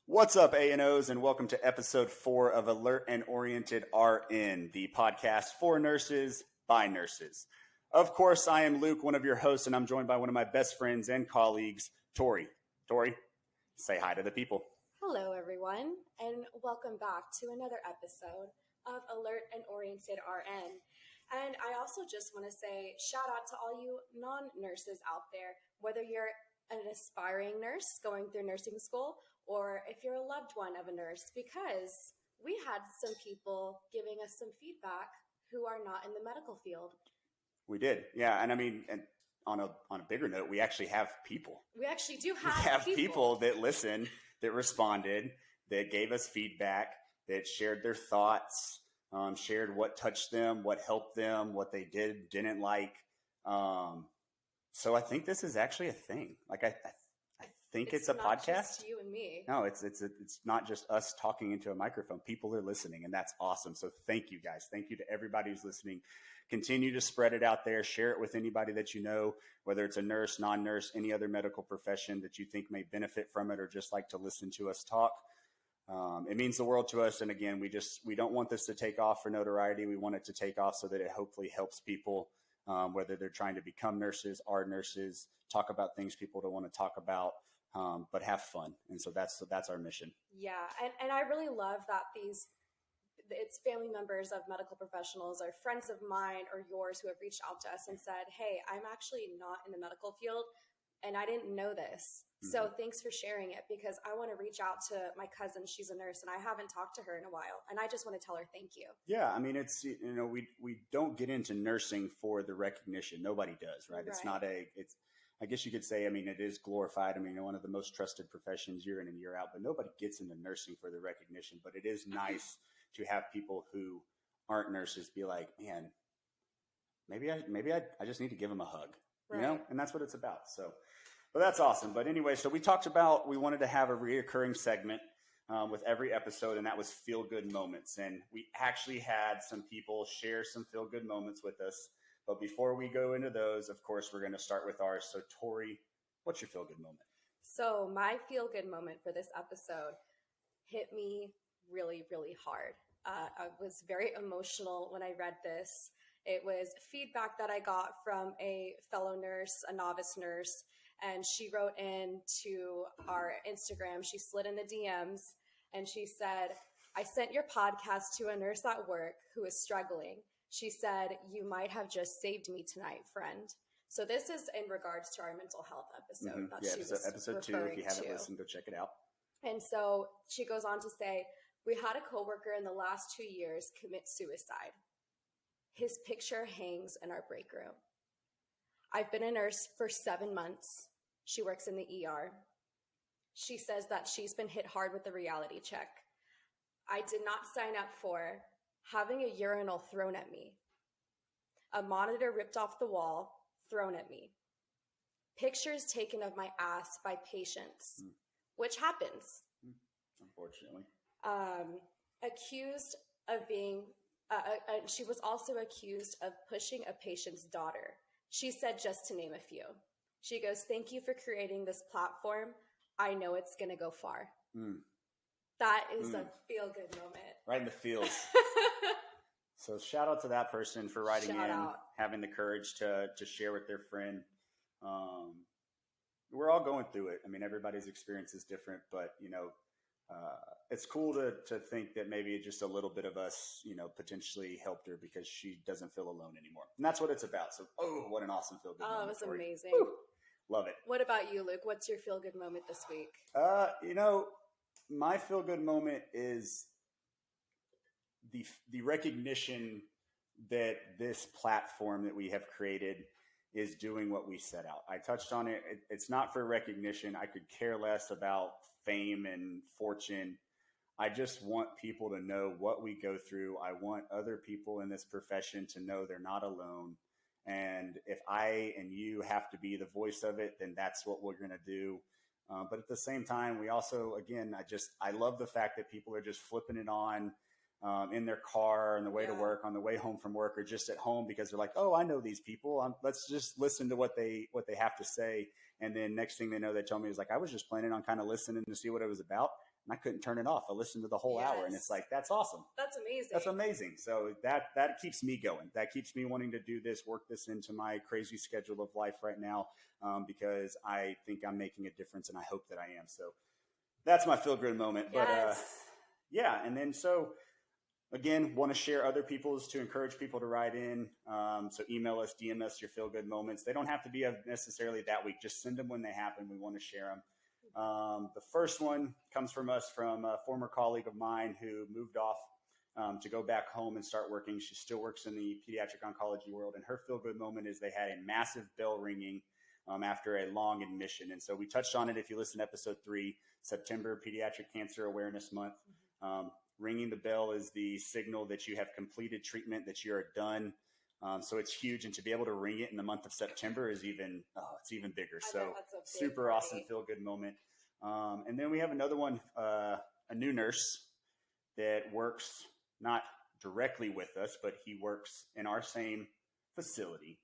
What's up, A&Os, and welcome to episode 4 of Alert and Oriented RN, the podcast for nurses by nurses. Of course, I am Luke, one of your hosts, and I'm joined by one of my best friends and colleagues, Tori. Tori, say hi to the people. Hello, everyone, and welcome back to another episode of Alert and Oriented RN. And I also just want to say shout out to all you non-nurses out there, whether you're an aspiring nurse going through nursing school or if you're a loved one of a nurse, because we had some people giving us some feedback who are not in the medical field. We did, yeah, and I mean, and on a bigger note, we actually have people. We actually do We have people that listen, that responded, that gave us feedback, that shared their thoughts, shared what touched them, what helped them, what they didn't like. So I think this is actually a thing. Like I think it's a podcast. Just you and me. No, it's not just us talking into a microphone. People are listening, and that's awesome. So thank you guys. Thank you to everybody who's listening. Continue to spread it out there. Share it with anybody that you know, whether it's a nurse, non-nurse, any other medical profession that you think may benefit from it or just like to listen to us talk. It means the world to us. And again, we don't want this to take off for notoriety. We want it to take off so that it hopefully helps people, whether they're trying to become nurses, are nurses, talk about things people don't want to talk about, but have fun. And so that's our mission. Yeah. And I really love that it's family members of medical professionals or friends of mine or yours who have reached out to us and said, hey, I'm actually not in the medical field and I didn't know this. Mm-hmm. So thanks for sharing it, because I want to reach out to my cousin. She's a nurse and I haven't talked to her in a while. And I just want to tell her thank you. Yeah. I mean, it's, we don't get into nursing for the recognition. Nobody does, right? It's not I guess you could say, I mean, it is glorified. I mean, one of the most trusted professions year in and year out, but nobody gets into nursing for the recognition. But it is nice to have people who aren't nurses be like, man, maybe I just need to give them a hug, you know? And that's what it's about. So, but that's awesome. But anyway, so we talked about, we wanted to have a reoccurring segment with every episode, and that was feel good moments. And we actually had some people share some feel good moments with us. But before we go into those, of course, we're going to start with ours. So Tori, what's your feel good moment? So my feel good moment for this episode hit me really, really hard. I was very emotional when I read this. It was feedback that I got from a fellow nurse, a novice nurse, and she wrote in to our Instagram. She slid in the DMs and she said, I sent your podcast to a nurse at work who is struggling. She said, you might have just saved me tonight, friend. So this is in regards to our mental health episode. Mm-hmm. That she was episode 2. If you haven't listened, go check it out. And so she goes on to say, we had a coworker in the last 2 years commit suicide. His picture hangs in our break room. I've been a nurse for 7 months. She works in the ER. She says that she's been hit hard with the reality check. I did not sign up for having a urinal thrown at me, a monitor ripped off the wall, thrown at me, pictures taken of my ass by patients, which happens. Unfortunately. Accused of being, she was also accused of pushing a patient's daughter. She said, just to name a few. She goes, thank you for creating this platform. I know it's going to go far. That is a feel-good moment. Right in the feels. So shout out to that person for writing having the courage to share with their friend. We're all going through it. I mean, everybody's experience is different, but, it's cool to think that maybe just a little bit of us, potentially helped her because she doesn't feel alone anymore. And that's what it's about. So, what an awesome feel-good moment. Oh, it was amazing. Woo! Love it. What about you, Luke? What's your feel-good moment this week? My feel-good moment is the recognition that this platform that we have created is doing what we set out. I touched on it. It's not for recognition. I could care less about fame and fortune. I just want people to know what we go through. I want other people in this profession to know they're not alone. And if I and you have to be the voice of it, then that's what we're going to do. But at the same time, we also, again, I love the fact that people are just flipping it on. in their car on the way to work, on the way home from work, or just at home because they're like, oh, I know these people. Let's just listen to what they have to say. And then next thing they know, they tell me, is like, I was just planning on kind of listening to see what it was about. And I couldn't turn it off. I listened to the whole hour, and it's like, that's awesome. That's amazing. That's amazing. So that keeps me going. That keeps me wanting to do this, work this into my crazy schedule of life right now, because I think I'm making a difference, and I hope that I am. So that's my feel good moment. Yes. But yeah, and then so again, want to share other people's to encourage people to write in. So email us, DM us your feel good moments. They don't have to be necessarily that week. Just send them when they happen. We want to share them. The first one comes from a former colleague of mine who moved off to go back home and start working. She still works in the pediatric oncology world, and her feel-good moment is they had a massive bell ringing after a long admission. And so we touched on it if you listen to episode 3, September Pediatric Cancer Awareness Month. Ringing the bell is the signal that you have completed treatment, that you are done. So it's huge, and to be able to ring it in the month of September is it's even bigger. So super awesome feel-good moment. And then we have another one, a new nurse that works not directly with us, but he works in our same facility.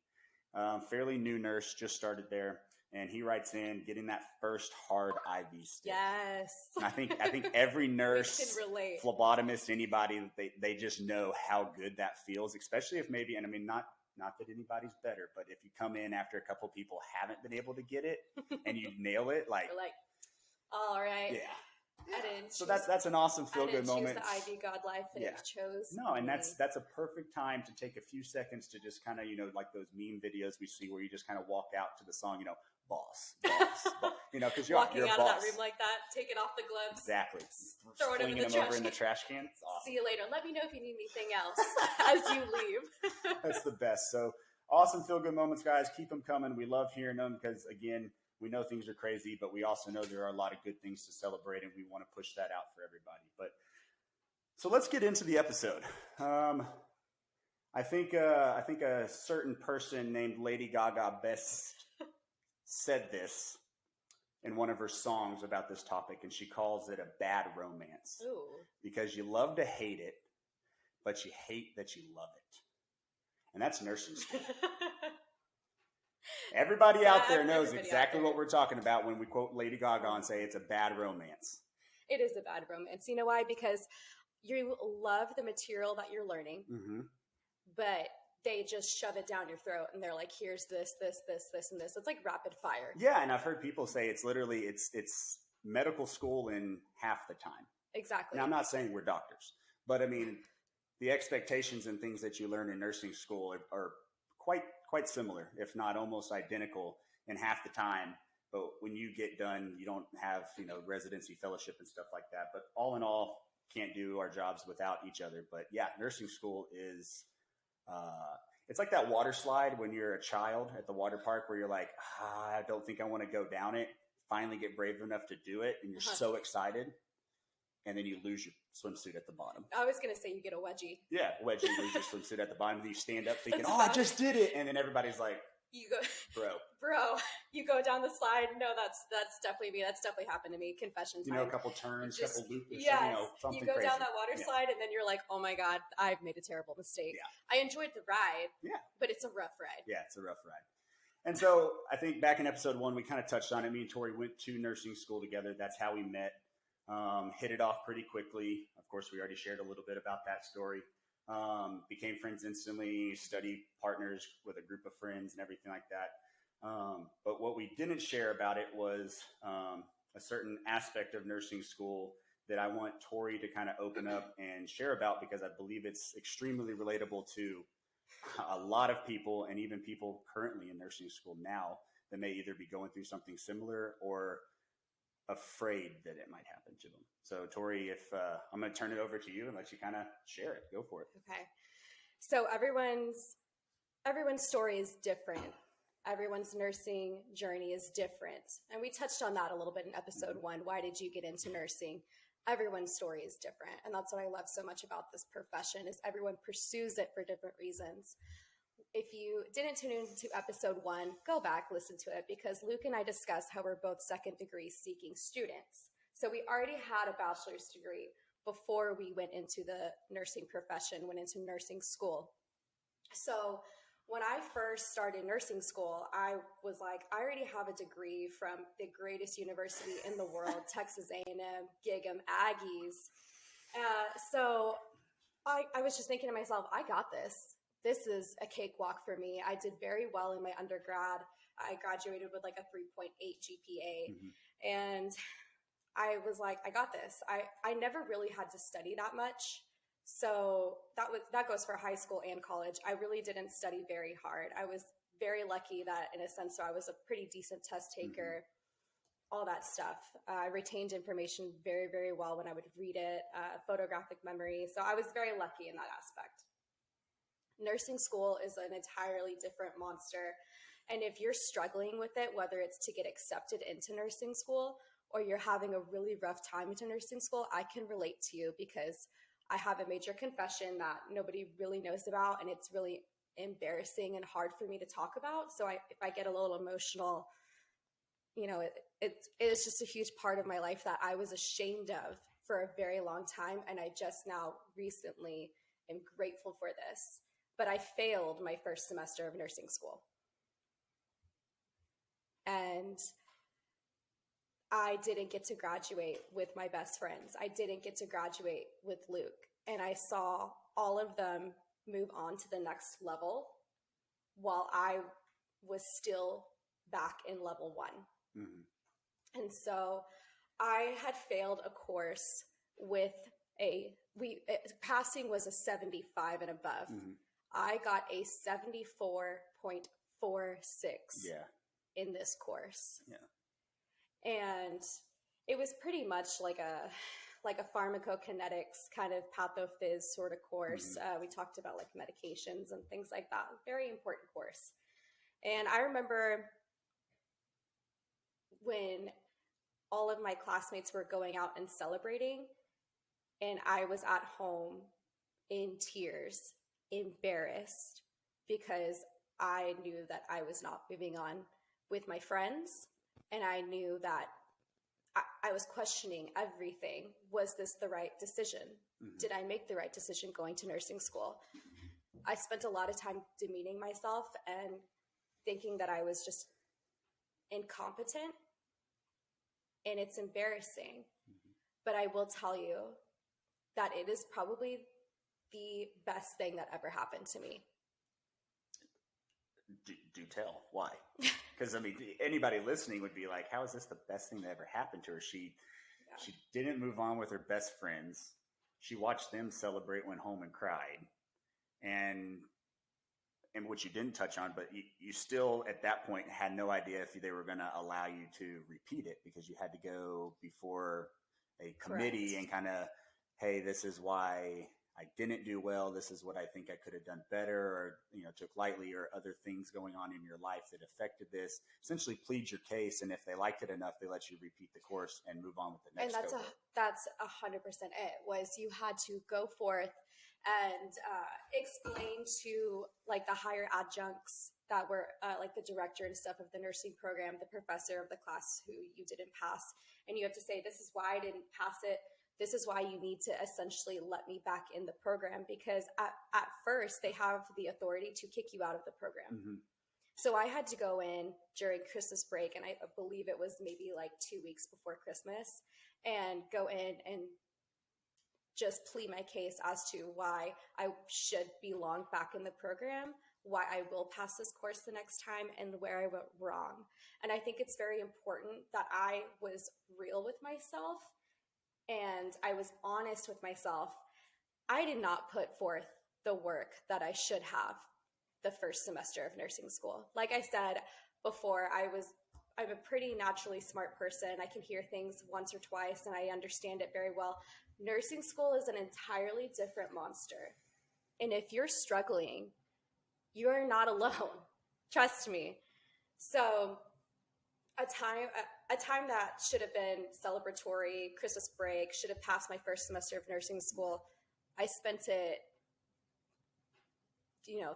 Fairly new nurse, just started there. And he writes in, getting that first hard IV stick. Yes. And I think every nurse, phlebotomist, anybody, they just know how good that feels, especially if maybe, and I mean, not that anybody's better, but if you come in after a couple people haven't been able to get it and you nail it, like, all right. Yeah. So that's an awesome feel-good moment. I didn't choose the IV God life, and it chose No, and me. that's a perfect time to take a few seconds to just kind of, like those meme videos we see where you just kind of walk out to the song, boss, boss, because you're walking you're out boss. of that room like that, taking off the gloves, exactly, throwing them over in the trash can. It's awesome. See you later. Let me know if you need anything else as you leave. That's the best. So awesome feel-good moments, guys. Keep them coming. We love hearing them because, again, we know things are crazy, but we also know there are a lot of good things to celebrate, and we want to push that out for everybody. But so let's get into the episode. I think a certain person named Lady Gaga best said this in one of her songs about this topic, and she calls it a bad romance. Ooh. Because you love to hate it, but you hate that you love it. And that's nursing school. Everybody out there knows exactly what we're talking about when we quote Lady Gaga and say it's a bad romance. It is a bad romance. You know why? Because you love the material that you're learning, but they just shove it down your throat and they're like, here's this, this, this, this, and this. It's like rapid fire. Yeah, and I've heard people say it's literally, it's medical school in half the time. Exactly. Now, I'm not saying we're doctors, but I mean, the expectations and things that you learn in nursing school are quite similar, if not almost identical in half the time. But when you get done, you don't have, residency fellowship and stuff like that. But all in all, can't do our jobs without each other. But yeah, nursing school is, it's like that water slide when you're a child at the water park where you're like, I don't think I want to go down it. Finally get brave enough to do it. And you're so excited. And then you lose your swimsuit at the bottom. I was going to say you get a wedgie. Yeah, wedgie, lose your swimsuit at the bottom. And then you stand up thinking, I just did it. And then everybody's like, you go, bro, you go down the slide. No, that's definitely me. That's definitely happened to me. Confession time. A couple turns, couple loops. Yes, something you go crazy. down that water slide and then you're like, oh my God, I've made a terrible mistake. Yeah. I enjoyed the ride. Yeah. But it's a rough ride. Yeah, it's a rough ride. And so I think back in episode 1, we kind of touched on it. Me and Tori went to nursing school together. That's how we met. Hit it off pretty quickly. Of course, we already shared a little bit about that story. Became friends instantly, study partners with a group of friends and everything like that. But what we didn't share about it was a certain aspect of nursing school that I want Tori to kind of open up and share about, because I believe it's extremely relatable to a lot of people, and even people currently in nursing school now that may either be going through something similar or afraid that it might happen to them. So Tori, if I'm going to turn it over to you and let you kind of share it. Go for it. Okay. So everyone's story is different. Everyone's nursing journey is different. And we touched on that a little bit in episode 1. Why did you get into nursing? Everyone's story is different. And that's what I love so much about this profession, is everyone pursues it for different reasons. If you didn't tune into episode 1, go back, listen to it, because Luke and I discussed how we're both second degree seeking students. So we already had a bachelor's degree. before we went into the nursing profession, went into nursing school. So when I first started nursing school, I was like, I already have a degree from the greatest university in the world, Texas A&M, Gig'em Aggies. So I was just thinking to myself, I got this. This is a cakewalk for me. I did very well in my undergrad. I graduated with like a 3.8 GPA. And I was like, I got this. I never really had to study that much. So that goes for high school and college. I really didn't study very hard. I was very lucky that in a sense, so I was a pretty decent test taker, all that stuff. I retained information very, very well when I would read it, photographic memory. So I was very lucky in that aspect. Nursing school is an entirely different monster. And if you're struggling with it, whether it's to get accepted into nursing school or you're having a really rough time into nursing school, I can relate to you because I have a major confession that nobody really knows about, and it's really embarrassing and hard for me to talk about. So if I get a little emotional, you know, it's just a huge part of my life that I was ashamed of for a very long time. And I just now recently am grateful for this. But I failed my first semester of nursing school. And I didn't get to graduate with my best friends. I didn't get to graduate with Luke. And I saw all of them move on to the next level while I was still back in level 1. And so I had failed a course with passing was a 75 and above. I got a 74.46 in this course. And it was pretty much like a pharmacokinetics kind of pathophys sort of course. We talked about like medications and things like that. Very important course. And I remember when all of my classmates were going out and celebrating, and I was at home in tears, embarrassed, because I knew that I was not moving on with my friends. And I knew that I was questioning everything. Was this the right decision? Did I make the right decision going to nursing school? I spent a lot of time demeaning myself and thinking that I was just incompetent. And it's embarrassing. But I will tell you that it is probably the best thing that ever happened to me. Do tell. Why? Because, I mean, anybody listening would be like, how is this the best thing that ever happened to her? She didn't move on with her best friends. She watched them celebrate, went home and cried. And which you didn't touch on, but you still at that point had no idea if they were going to allow you to repeat it, because you had to go before a committee and kind of, hey, this is why I didn't do well. This is what I think I could have done better, or, you know, took lightly, or other things going on in your life that affected this. Essentially plead your case. And if they liked it enough, they let you repeat the course and move on with the next. And that's 100% it. Was you had to go forth and explain to like the higher adjuncts that were like the director and stuff of the nursing program, the professor of the class who you didn't pass. And you have to say, this is why I didn't pass it. This is why you need to essentially let me back in the program, because at first they have the authority to kick you out of the program. So I had to go in during Christmas break, and I believe it was maybe like 2 weeks before Christmas, and go in and just plead my case as to why I should belong back in the program, why I will pass this course the next time, and where I went wrong. And I think it's very important that I was real with myself and I was honest with myself. I did not put forth the work that I should have the first semester of nursing school. Like I said before, I'm a pretty naturally smart person. I can hear things once or twice and I understand it very well. Nursing school is an entirely different monster. And if you're struggling, you're not alone. Trust me. So a time that should have been celebratory, Christmas break, should have passed my first semester of nursing school, I spent it,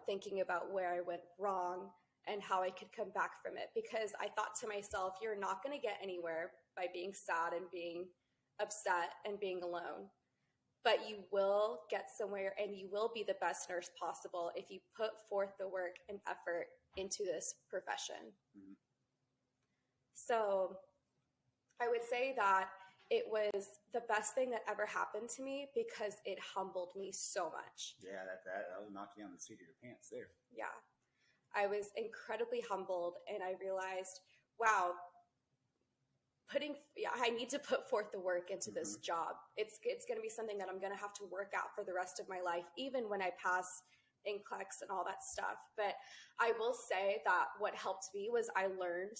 thinking about where I went wrong and how I could come back from it. Because I thought to myself, you're not going to get anywhere by being sad and being upset and being alone. but you will get somewhere and you will be the best nurse possible if you put forth the work and effort into this profession. Mm-hmm. So I would say that it was the best thing that ever happened to me because it humbled me so much. Yeah, that will knock you on the seat of your pants there. Yeah. I was incredibly humbled, and I realized, wow, I need to put forth the work into mm-hmm. this job. It's going to be something that I'm going to have to work out for the rest of my life, even when I pass NCLEX and all that stuff. But I will say that what helped me was I learned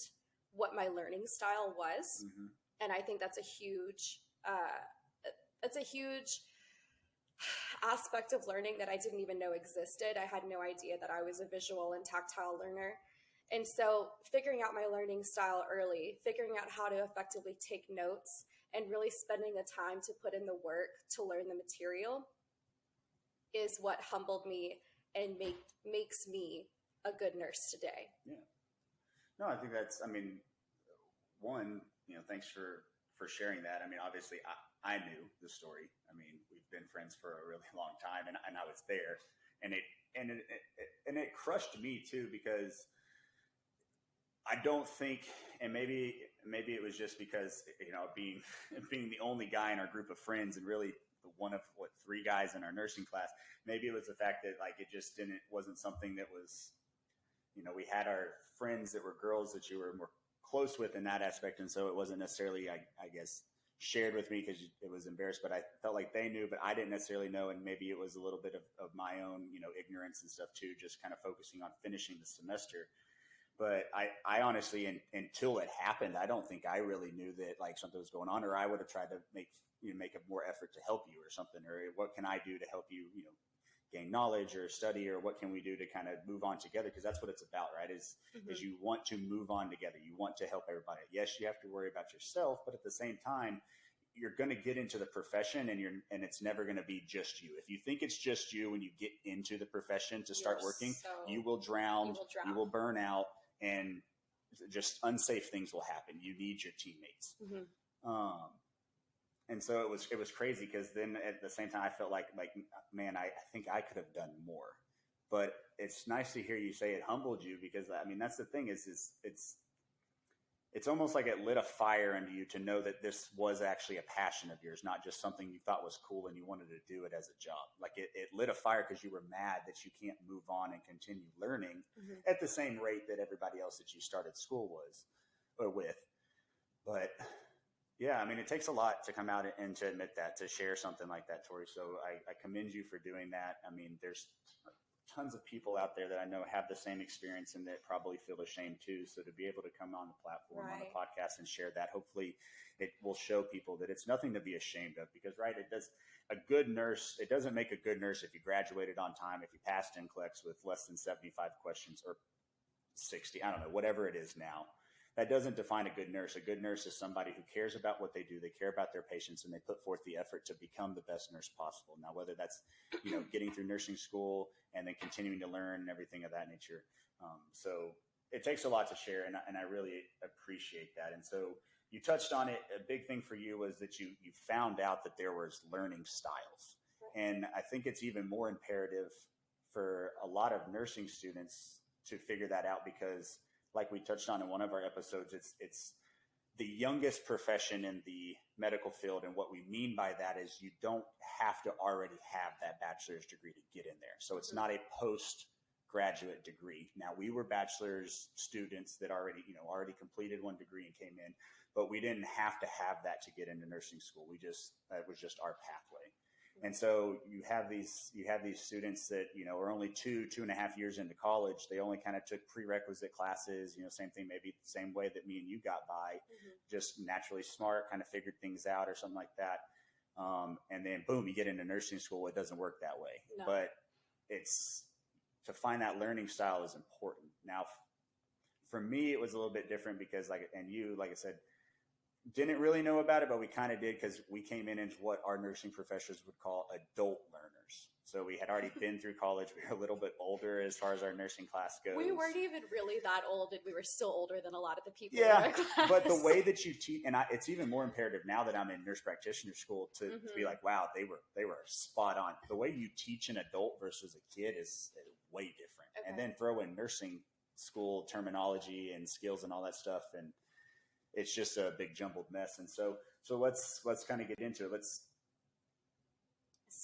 what my learning style was. Mm-hmm. And I think that's a huge aspect of learning that I didn't even know existed. I had no idea that I was a visual and tactile learner. And so figuring out my learning style early, figuring out how to effectively take notes, and really spending the time to put in the work to learn the material is what humbled me and makes me a good nurse today. Yeah. No, I think that's, one, thanks for sharing that. Obviously I knew the story. We've been friends for a really long time, and I was there, and it crushed me too, because I don't think, and maybe it was just because, being the only guy in our group of friends and really one of three guys in our nursing class, maybe it was the fact that it just wasn't something that was, we had our friends that were girls that you were more close with in that aspect. And so it wasn't necessarily, I guess, shared with me because it was embarrassed, but I felt like they knew, but I didn't necessarily know. And maybe it was a little bit of my own, ignorance and stuff too, just kind of focusing on finishing the semester. But I honestly, until it happened, I don't think I really knew that something was going on, or I would have tried to make a more effort to help you or something, or what can I do to help you, gain knowledge or study, or what can we do to kind of move on together? Because that's what it's about, right? Is you want to move on together. You want to help everybody. Yes, you have to worry about yourself, but at the same time, you're going to get into the profession, and it's never going to be just you. If you think it's just you when you get into the profession to start working, you will drown, you will burn out, and just unsafe things will happen. You need your teammates. Mm-hmm. And so it was crazy, because then at the same time I felt like, man, I think I could have done more. But it's nice to hear you say it humbled you, because that's the thing is it's almost like it lit a fire under you to know that this was actually a passion of yours, not just something you thought was cool and you wanted to do it as a job. It lit a fire because you were mad that you can't move on and continue learning at the same rate that everybody else that you started school with. But yeah, it takes a lot to come out and to admit that, to share something like that, Tori. So I commend you for doing that. There's tons of people out there that I know have the same experience and that probably feel ashamed too. So to be able to come on the platform, on the podcast, and share that, hopefully it will show people that it's nothing to be ashamed of, because it doesn't make a good nurse if you graduated on time, if you passed NCLEX with less than 75 questions or 60, I don't know, whatever it is now. That doesn't define a good nurse. A good nurse is somebody who cares about what they do. They care about their patients, and they put forth the effort to become the best nurse possible. Now, whether that's, getting through nursing school and then continuing to learn and everything of that nature. So it takes a lot to share, and I really appreciate that. And so you touched on it. A big thing for you was that you found out that there was learning styles. And I think it's even more imperative for a lot of nursing students to figure that out, because like we touched on in one of our episodes, it's the youngest profession in the medical field. And what we mean by that is you don't have to already have that bachelor's degree to get in there. So it's not a postgraduate degree. Now, we were bachelor's students that already completed one degree and came in, but we didn't have to have that to get into nursing school. That was just our pathway. And so you have these students that, are only 2.5 years into college. They only kind of took prerequisite classes, same thing, maybe the same way that me and you got by, just naturally smart, kind of figured things out or something like that. And then boom, you get into nursing school. It doesn't work that way, but to find that learning style is important. Now, for me, it was a little bit different because like I said, didn't really know about it, but we kind of did because we came in as what our nursing professors would call adult learners. So we had already been through college. We were a little bit older as far as our nursing class goes. We weren't even really that old, and we were still older than a lot of the people yeah, in our class. But the way that you teach, and it's even more imperative now that I'm in nurse practitioner school to be like, wow, they were spot on. The way you teach an adult versus a kid is way different. Okay. And then throw in nursing school terminology and skills and all that stuff, and it's just a big jumbled mess. And so let's kind of get into it.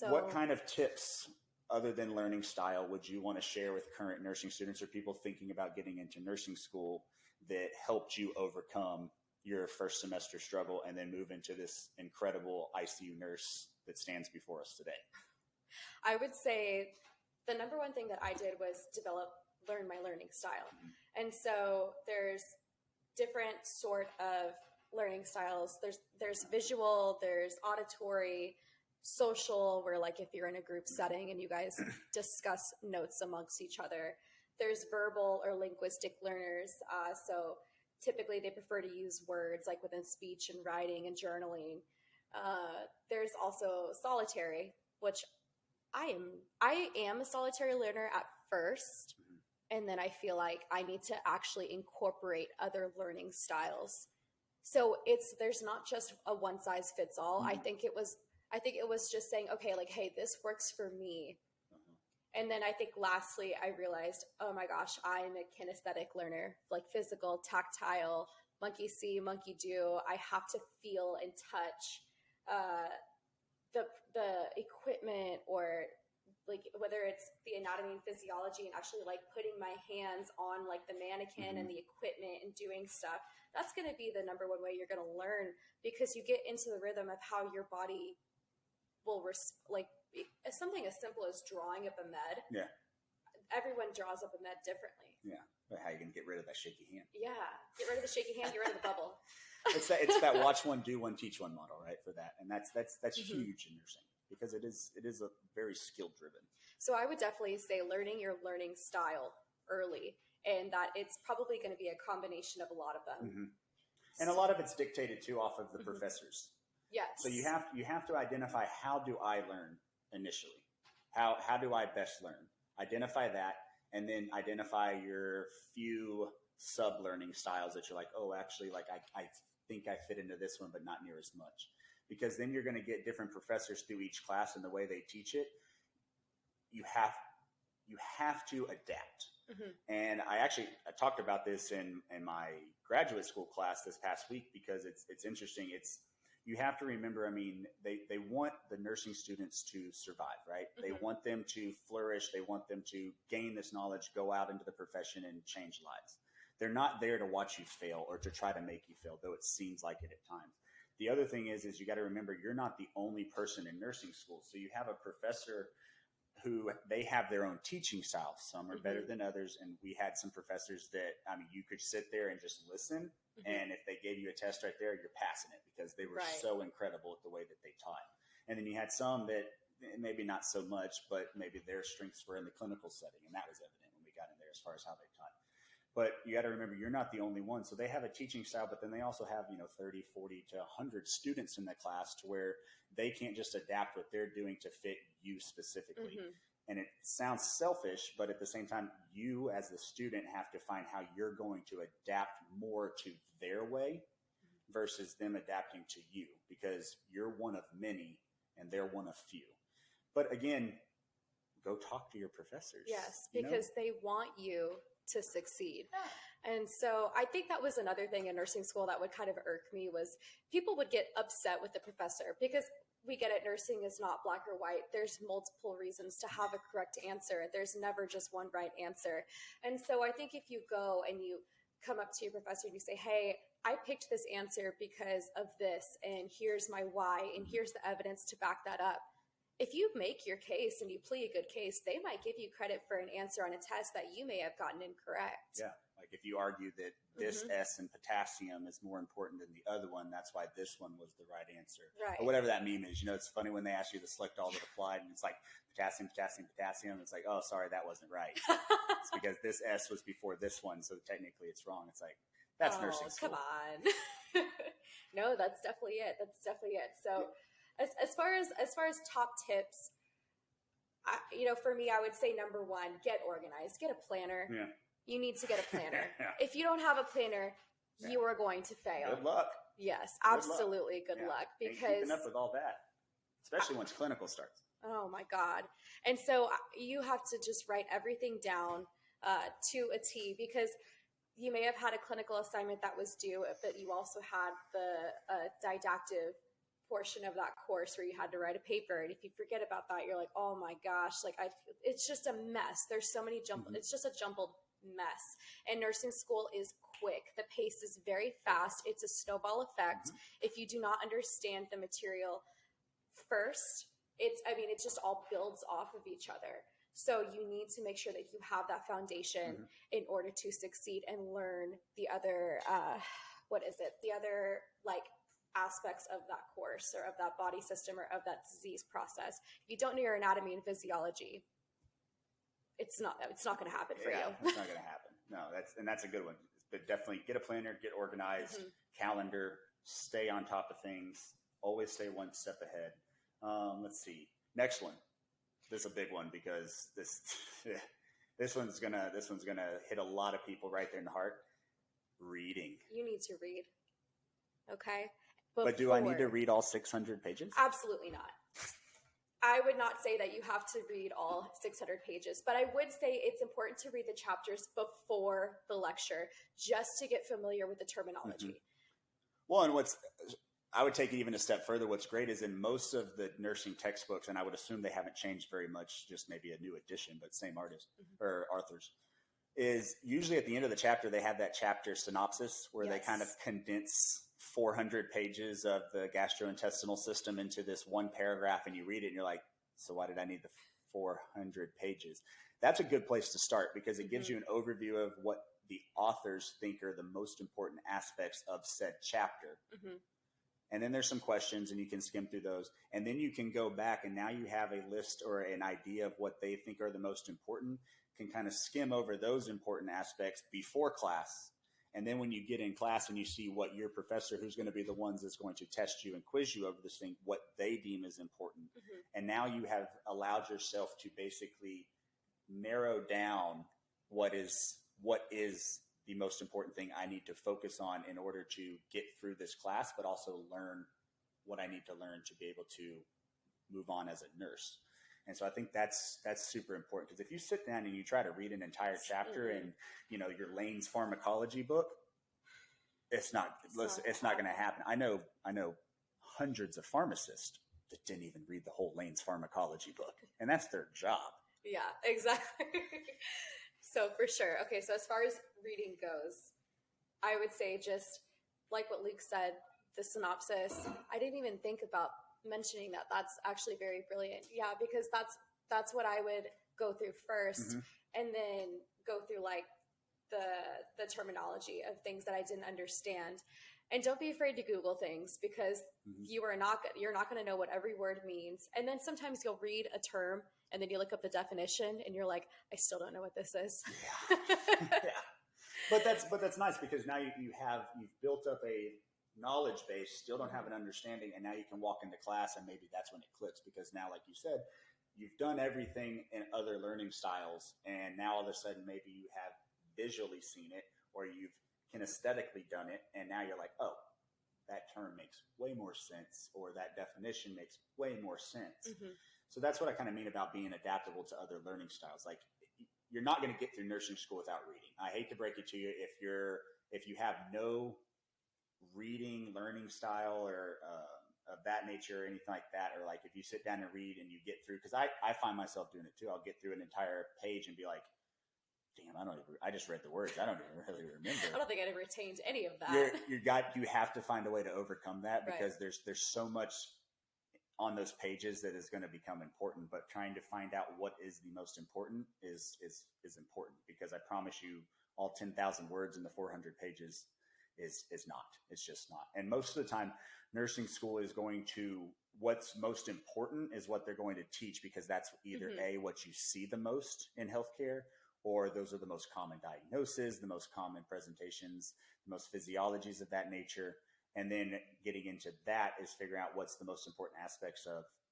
What kind of tips other than learning style would you want to share with current nursing students or people thinking about getting into nursing school that helped you overcome your first semester struggle and then move into this incredible ICU nurse that stands before us today? I would say the number one thing that I did was learn my learning style. Mm-hmm. And so there's different sort of learning styles. There's visual, there's auditory, social, where like if you're in a group setting and you guys discuss notes amongst each other. There's verbal or linguistic learners. So typically they prefer to use words like within speech and writing and journaling. There's also solitary, which I am a solitary learner at first. And then I feel like I need to actually incorporate other learning styles. So there's not just a one size fits all. Mm-hmm. I think it was just saying, okay, like, hey, this works for me. And then I think lastly, I realized, oh my gosh, I'm a kinesthetic learner, like physical, tactile, monkey see, monkey do. I have to feel and touch the equipment, or like whether it's the anatomy and physiology and actually like putting my hands on like the mannequin and the equipment and doing stuff. That's going to be the number one way you're going to learn, because you get into the rhythm of how your body will something as simple as drawing up a med. Yeah. Everyone draws up a med differently. Yeah. But how are you going to get rid of that shaky hand? Yeah. Get rid of the shaky hand, get rid of the bubble. It's that watch one, do one, teach one model, right? For that. And that's huge in nursing, because it is a very skill driven. So I would definitely say learning your learning style early, and that it's probably going to be a combination of a lot of them. Mm-hmm. And a lot of it's dictated too off of the professors. Yes. So you have to identify, how do I learn initially? How do I best learn? Identify that, and then identify your few sub-learning styles that you're like, oh, actually, like I think I fit into this one, but not near as much. Because then you're going to get different professors through each class, and the way they teach it, you have to adapt. Mm-hmm. And I talked about this in my graduate school class this past week, because it's interesting. You have to remember, I mean, they want the nursing students to survive, right? Mm-hmm. They want them to flourish. They want them to gain this knowledge, go out into the profession and change lives. They're not there to watch you fail or to try to make you fail, though it seems like it at times. The other thing is you got to remember, you're not the only person in nursing school. So you have a professor who they have their own teaching style. Some are better than others. And we had some professors that, I mean, you could sit there and just listen. Mm-hmm. And if they gave you a test right there, you're passing it, because they were so incredible at the way that they taught. And then you had some that maybe not so much, but maybe their strengths were in the clinical setting. And that was evident when we got in there as far as how they taught. But you got to remember, you're not the only one. So they have a teaching style, but then they also have, 30, 40 to 100 students in the class, to where they can't just adapt what they're doing to fit you specifically. Mm-hmm. And it sounds selfish, but at the same time, you as the student have to find how you're going to adapt more to their way versus them adapting to you, because you're one of many and they're one of few. But again, go talk to your professors. Yes, because they want you to succeed. And so I think that was another thing in nursing school that would kind of irk me, was people would get upset with the professor, because we get it, nursing is not black or white. There's multiple reasons to have a correct answer. There's never just one right answer. And so I think if you go and you come up to your professor and you say, hey, I picked this answer because of this, and here's my why, and here's the evidence to back that up. If you make your case and you plead a good case, they might give you credit for an answer on a test that you may have gotten incorrect. Yeah. Like if you argue that this S in potassium is more important than the other one, that's why this one was the right answer. Right. Or whatever that meme is. It's funny when they ask you to select all that applied, and it's like potassium, potassium, potassium. It's like, oh, sorry, that wasn't right. It's because this S was before this one, so technically it's wrong. It's like, That's nursing school. Come on. No, that's definitely it. That's definitely it. So as far as top tips, for me, I would say number one, get organized, get a planner. Yeah. You need to get a planner. Yeah. If you don't have a planner, you are going to fail. Good luck. Yes, absolutely. Good luck. Because keeping up with all that, especially once clinical starts. Oh my God. And so you have to just write everything down to a T, because you may have had a clinical assignment that was due, but you also had the didactic portion of that course where you had to write a paper. And if you forget about that, you're like, oh my gosh, it's just a mess. There's so many it's just a jumbled mess. And nursing school is quick. The pace is very fast. It's a snowball effect. If you do not understand the material first, it just all builds off of each other. So you need to make sure that you have that foundation in order to succeed and learn the other, the other aspects of that course or of that body system or of that disease process. If you don't know your anatomy and physiology, it's not going to happen for you. It's not going to happen. No, that's a good one. But definitely get a planner, get organized, calendar, stay on top of things, always stay one step ahead. Let's see. Next one. This is a big one because this one's gonna hit a lot of people right there in the heart. Reading. You need to read. Okay. But do I need to read all 600 pages? Absolutely not. I would not say that you have to read all 600 pages, but I would say it's important to read the chapters before the lecture just to get familiar with the terminology. Well, and I would take it even a step further. What's great is in most of the nursing textbooks, and I would assume they haven't changed very much, just maybe a new edition, but same artist or authors, is usually at the end of the chapter, they have that chapter synopsis where they kind of condense 400 pages of the gastrointestinal system into this one paragraph, and you read it and you're like, so why did I need the 400 pages? That's a good place to start because it gives you an overview of what the authors think are the most important aspects of said chapter. And then there's some questions and you can skim through those. And then you can go back and now you have a list or an idea of what they think are the most important, can kind of skim over those important aspects before class. And then when you get in class and you see what your professor, who's going to be the ones that's going to test you and quiz you over this thing, what they deem is important. And now you have allowed yourself to basically narrow down what is the most important thing I need to focus on in order to get through this class, but also learn what I need to learn to be able to move on as a nurse. And so I think that's super important because if you sit down and you try to read an entire chapter in, your Lane's pharmacology book, it's not going to happen. I know hundreds of pharmacists that didn't even read the whole Lane's pharmacology book, and that's their job. Yeah, exactly. So for sure. Okay. So as far as reading goes, I would say just like what Luke said, the synopsis, I didn't even think about mentioning that. That's actually very brilliant. Yeah. Because that's what I would go through first and then go through the terminology of things that I didn't understand. And don't be afraid to Google things because you're not going to know what every word means. And then sometimes you'll read a term and then you look up the definition and you're like, I still don't know what this is. Yeah. But that's nice because now you've built up a knowledge base, still don't have an understanding, and now you can walk into class and maybe that's when it clicks because now, like you said, you've done everything in other learning styles, and now all of a sudden maybe you have visually seen it or you've kinesthetically done it, and now you're like, oh, that term makes way more sense, or that definition makes way more sense. So that's what I kind of mean about being adaptable to other learning styles. Like, you're not going to get through nursing school without reading. I hate to break it to you. If you have no reading learning style or of that nature or anything like that, or like if you sit down and read and you get through, because I find myself doing it too. I'll get through an entire page and be like, damn, I just read the words. I don't even really remember. I don't think I'd have retained any of that. You have to find a way to overcome that because there's so much on those pages that is going to become important, but trying to find out what is the most important is important because I promise you all 10,000 words in the 400 pages is not. It's just not. And most of the time, nursing school is going to, what's most important is what they're going to teach because that's either A, what you see the most in healthcare, or those are the most common diagnoses, the most common presentations most physiologies of that nature. And then getting into that is figuring out what's the most important aspects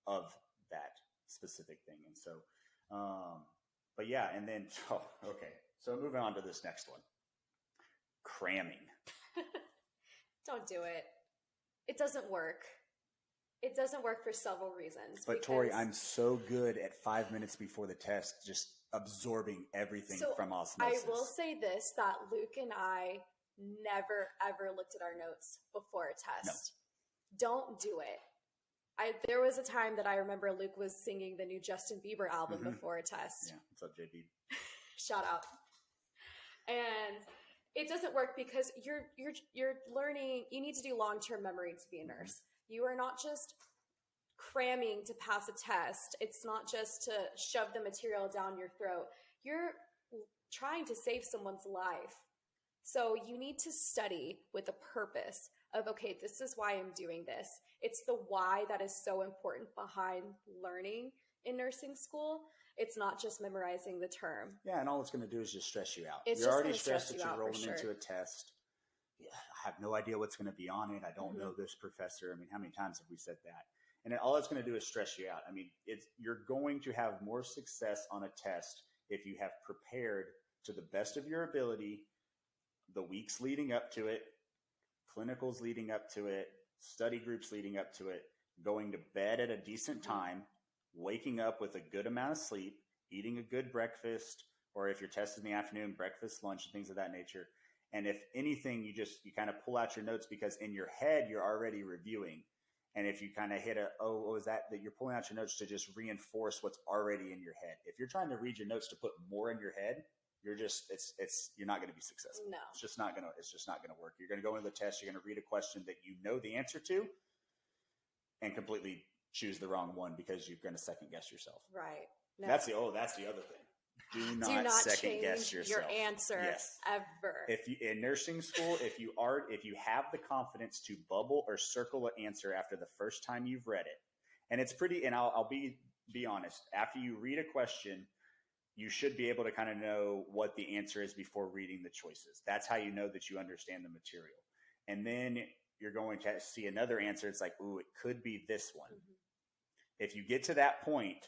of that specific thing. And so, but yeah, and then, okay. So moving on to this next one, cramming. Don't do it. It doesn't work. It doesn't work for several reasons. But Tori, I'm so good at 5 minutes before the test, just absorbing everything from osmosis. I will say this, that Luke and I never, ever looked at our notes before a test. No. Don't do it. There was a time that I remember Luke was singing the new Justin Bieber album before a test. Yeah, what's up, JB? Shout out. And it doesn't work because you're learning. You need to do long-term memory to be a nurse. You are not just cramming to pass a test. It's not just to shove the material down your throat. You're trying to save someone's life. So you need to study with a purpose of, okay, this is why I'm doing this. It's the why that is so important behind learning in nursing school. It's not just memorizing the term. Yeah, and all it's going to do is just stress you out. You're already stressed that you're rolling into a test. Yeah, I have no idea what's going to be on it. I don't know this professor. I mean, how many times have we said that? And all it's going to do is stress you out. I mean, you're going to have more success on a test if you have prepared to the best of your ability the weeks leading up to it, clinicals leading up to it, study groups leading up to it, going to bed at a decent time, waking up with a good amount of sleep, eating a good breakfast, or if you're tested in the afternoon, breakfast, lunch, and things of that nature. And if anything, you kind of pull out your notes because in your head, you're already reviewing. And if you kind of hit is that you're pulling out your notes to just reinforce what's already in your head. If you're trying to read your notes to put more in your head, you're not going to be successful. No, it's just not going to work. You're going to go into the test. You're going to read a question that you know the answer to and completely choose the wrong one because you're going to second guess yourself. Right. No. That's the other thing. Do not second guess yourself. Your answer ever. If you in nursing school, if you have the confidence to bubble or circle an answer after the first time you've read it, and it's pretty. And I'll be honest. After you read a question, you should be able to kind of know what the answer is before reading the choices. That's how you know that you understand the material. And then you're going to see another answer. It's like, ooh, it could be this one. If you get to that point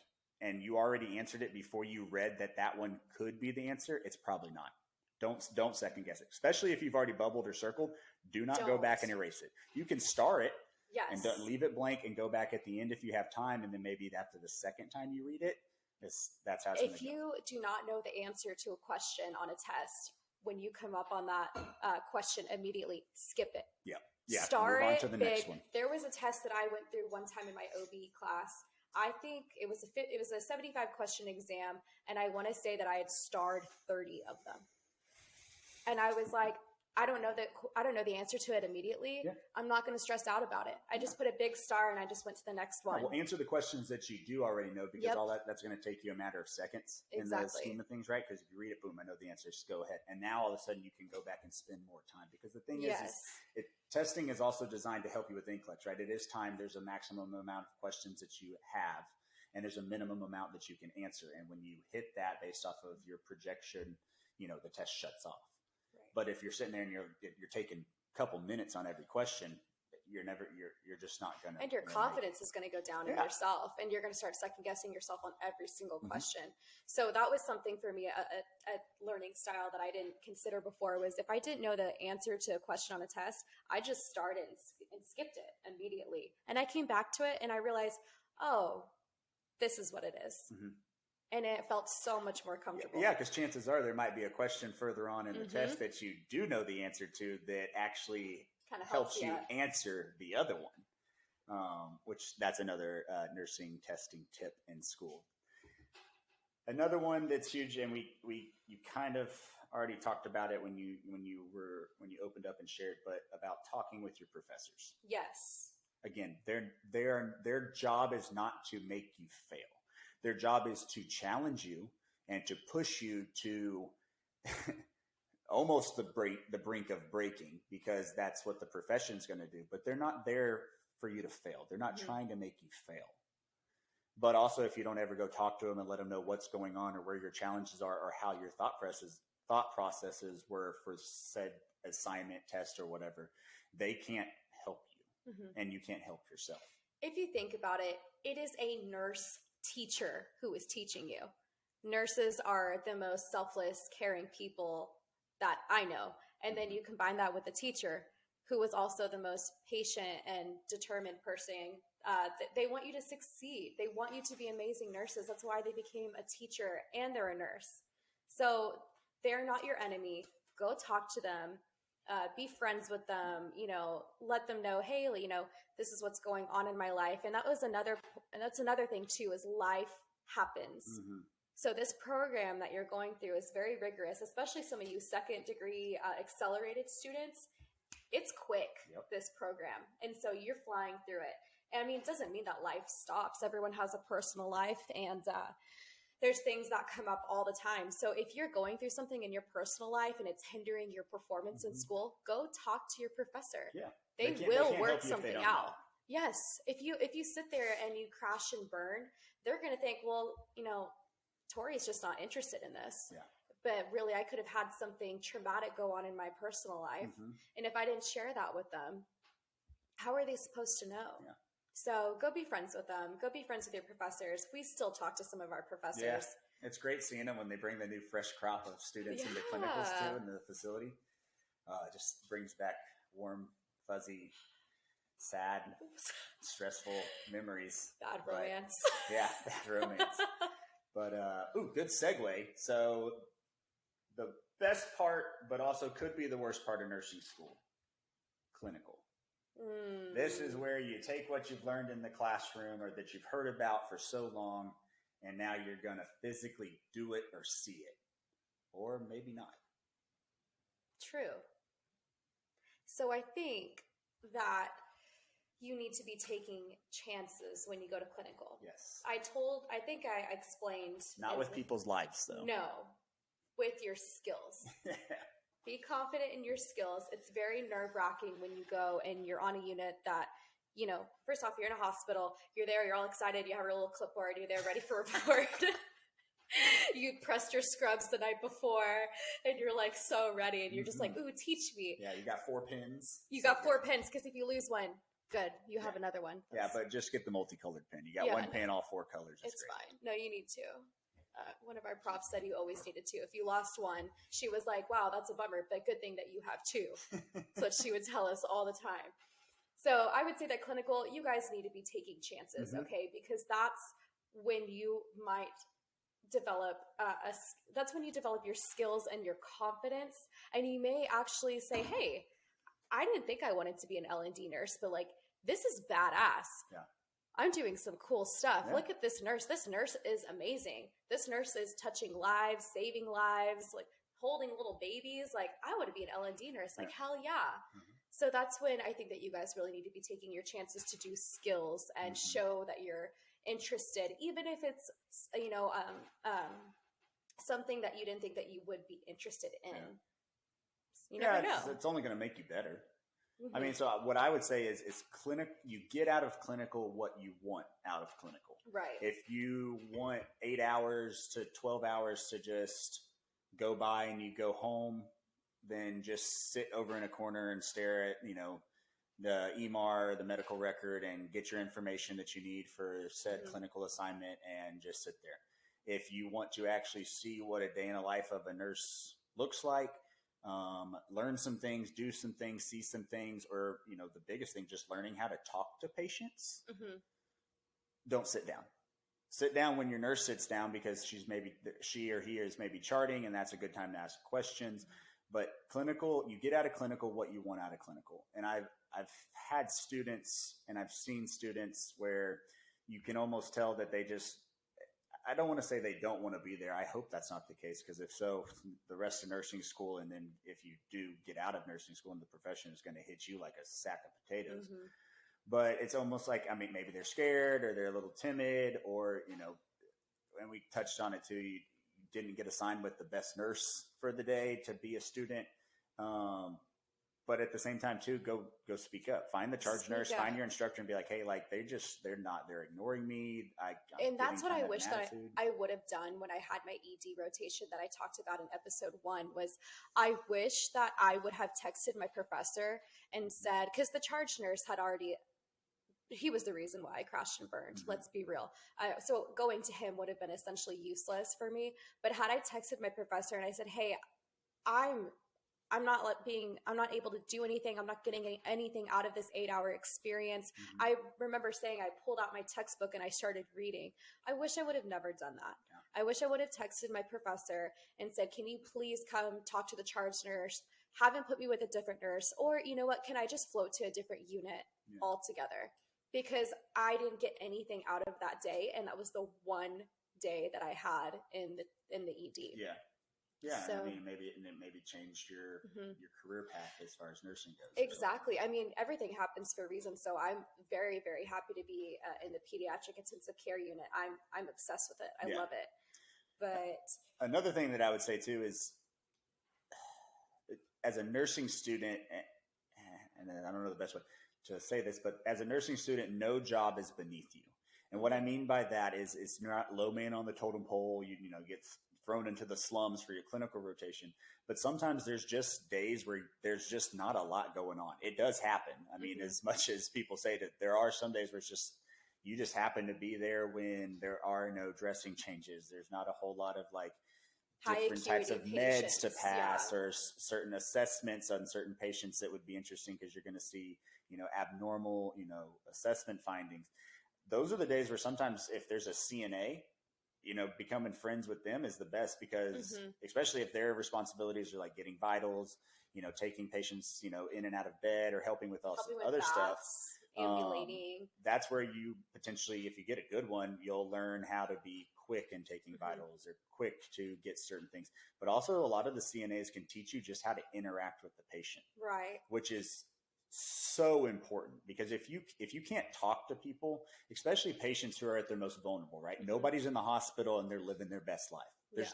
and you already answered it before you read that one could be the answer, it's probably not. Don't second guess it, especially if you've already bubbled or circled. Do not go back and erase it. You can star it and leave it blank and go back at the end if you have time, and then maybe after the second time you read it, that's how it's going to go. If you do not know the answer to a question on a test, when you come up on that question, immediately skip it. Yeah. Star move on it to the big. next one. There was a test that I went through one time in my OB class. I think it was a 75 question exam, and I want to say that I had starred 30 of them. And I was like, I don't know the answer to it immediately. Yeah. I'm not going to stress out about it. I just put a big star and I just went to the next one. Well, answer the questions that you do already know because all that's going to take you a matter of seconds in the scheme of things, right? Because if you read it, boom, I know the answer. Just go ahead. And now all of a sudden you can go back and spend more time because the thing is testing is also designed to help you with NCLEX, right? It is time. There's a maximum amount of questions that you have, and there's a minimum amount that you can answer. And when you hit that based off of your projection, the test shuts off. But if you're sitting there and you're taking a couple minutes on every question, you're just not going to. And your confidence is going to go down in yourself, and you're going to start second guessing yourself on every single question. So that was something for me, a learning style that I didn't consider before. Was if I didn't know the answer to a question on a test, I just started and skipped it immediately, and I came back to it and I realized, oh, this is what it is. And it felt so much more comfortable. Yeah, because chances are there might be a question further on in the test that you do know the answer to that actually kind of helps you answer the other one, which that's another nursing testing tip in school. Another one that's huge, and you kind of already talked about it when you opened up and shared, but about talking with your professors. Yes. Again, their job is not to make you fail. Their job is to challenge you and to push you to almost the brink of breaking, because that's what the profession is going to do. But they're not there for you to fail. They're not trying to make you fail. But also, if you don't ever go talk to them and let them know what's going on or where your challenges are or how your thought process thought processes were for said assignment, test, or whatever, they can't help you, and you can't help yourself. If you think about it, it is a nurse teacher who is teaching you. Nurses are the most selfless, caring people that I know. And then you combine that with the teacher, who was also the most patient and determined person. They want you to succeed. They want you to be amazing nurses. That's why they became a teacher and they're a nurse. So they're not your enemy. Go talk to them. Be friends with them. Let them know, hey, this is what's going on in my life. And that's another thing too, is life happens. So this program that you're going through is very rigorous, especially some of you second degree accelerated students. It's quick, this program. And so you're flying through it. And I mean, it doesn't mean that life stops. Everyone has a personal life, and there's things that come up all the time. So if you're going through something in your personal life and it's hindering your performance in school, go talk to your professor. Yeah. They will work something out. Yes. If you sit there and you crash and burn, they're going to think, well, Tori's just not interested in this. Yeah. But really, I could have had something traumatic go on in my personal life. And if I didn't share that with them, how are they supposed to know? Yeah. So go be friends with them. Go be friends with your professors. We still talk to some of our professors. Yeah. It's great seeing them when they bring the new fresh crop of students into clinicals too in the facility. It just brings back warm, fuzzy, sad, stressful memories. Bad romance. Yeah, bad romance. But, good segue. So the best part, but also could be the worst part of nursing school, clinical. This is where you take what you've learned in the classroom or that you've heard about for so long, and now you're going to physically do it or see it, or maybe not. True. So I think that you need to be taking chances when you go to clinical. Yes. I think I explained. Not with people's lives, though. No, with your skills. Be confident in your skills. It's very nerve-wracking when you go and you're on a unit that, first off, you're in a hospital. You're there. You're all excited. You have your little clipboard. You're there ready for a report. You pressed your scrubs the night before, and you're like so ready. And you're just like, ooh, teach me. Yeah, you got 4 pins. You got 4 pins, because if you lose one, good. You have another one. Yeah, but just get the multicolored pen. You got one pen, all 4 colors. It's great. Fine. No, you need 2. One of our profs said you always needed 2. If you lost one, she was like, wow, that's a bummer, but good thing that you have 2. So she would tell us all the time. So I would say that clinical, you guys need to be taking chances, okay? Because that's when you might develop that's when you develop your skills and your confidence. And you may actually say, hey, I didn't think I wanted to be an L&D nurse, but this is badass. Yeah. I'm doing some cool stuff. Yeah. Look at this nurse. This nurse is amazing. This nurse is touching lives, saving lives, holding little babies. I want to be an L&D nurse. Hell yeah. So that's when I think that you guys really need to be taking your chances to do skills and show that you're interested, even if it's, something that you didn't think that you would be interested in. You never know. It's only going to make you better. I mean, so what I would say is you get out of clinical what you want out of clinical. Right. If you want 8 hours to 12 hours to just go by and you go home, then just sit over in a corner and stare at, the EMR, the medical record, and get your information that you need for said clinical assignment and just sit there. If you want to actually see what a day in the life of a nurse looks like, learn some things, do some things, see some things, or, the biggest thing, just learning how to talk to patients. Don't sit down. Sit down when your nurse sits down, because she or he is maybe charting, and that's a good time to ask questions. But clinical, you get out of clinical what you want out of clinical. And I've had students, and I've seen students where you can almost tell that they just, I don't want to say they don't want to be there. I hope that's not the case, because if so, the rest of nursing school, and then if you do get out of nursing school, and the profession is going to hit you like a sack of potatoes. But it's almost like, maybe they're scared, or they're a little timid, or, and we touched on it too, you didn't get assigned with the best nurse for the day to be a student. but at the same time too, go speak up, find the charge nurse, find your instructor and be like, hey, like they're ignoring me. And that's what I wish that I would have done when I had my ED rotation that I talked about in episode 1 was I wish that I would have texted my professor and said, because the charge nurse had already, he was the reason why I crashed and burned. Mm-hmm. Let's be real. So going to him would have been essentially useless for me. But had I texted my professor and I said, hey, I'm not able to do anything. I'm not getting anything out of this 8-hour experience. Mm-hmm. I remember saying I pulled out my textbook and I started reading. I wish I would have never done that. Yeah. I wish I would have texted my professor and said, can you please come talk to the charge nurse, have him put me with a different nurse, or you know what, can I just float to a different unit altogether? Because I didn't get anything out of that day. And that was the one day that I had in the ED. Yeah. Yeah, so, I mean, maybe changed your career path as far as nursing goes. Exactly. I mean, everything happens for a reason. So I'm very, very happy to be in the pediatric intensive care unit. I'm obsessed with it. I love it. But another thing that I would say too is, as a nursing student, and I don't know the best way to say this, but as a nursing student, no job is beneath you. And what I mean by that is, it's not low man on the totem pole. You get thrown into the slums for your clinical rotation. But sometimes there's just days where there's just not a lot going on. It does happen. I mean, as much as people say that there are some days where it's just, you just happen to be there when there are no dressing changes. There's not a whole lot of like different types of meds to pass or certain assessments on certain patients that would be interesting because you're going to see, abnormal, assessment findings. Those are the days where sometimes if there's a CNA, becoming friends with them is the best because especially if their responsibilities are like getting vitals, taking patients, in and out of bed or helping with other baths, stuff. Ambulating. That's where you potentially, if you get a good one, you'll learn how to be quick in taking vitals or quick to get certain things. But also a lot of the CNAs can teach you just how to interact with the patient. Right. Which is so important because if you can't talk to people, especially patients who are at their most vulnerable, right? Nobody's in the hospital and they're living their best life.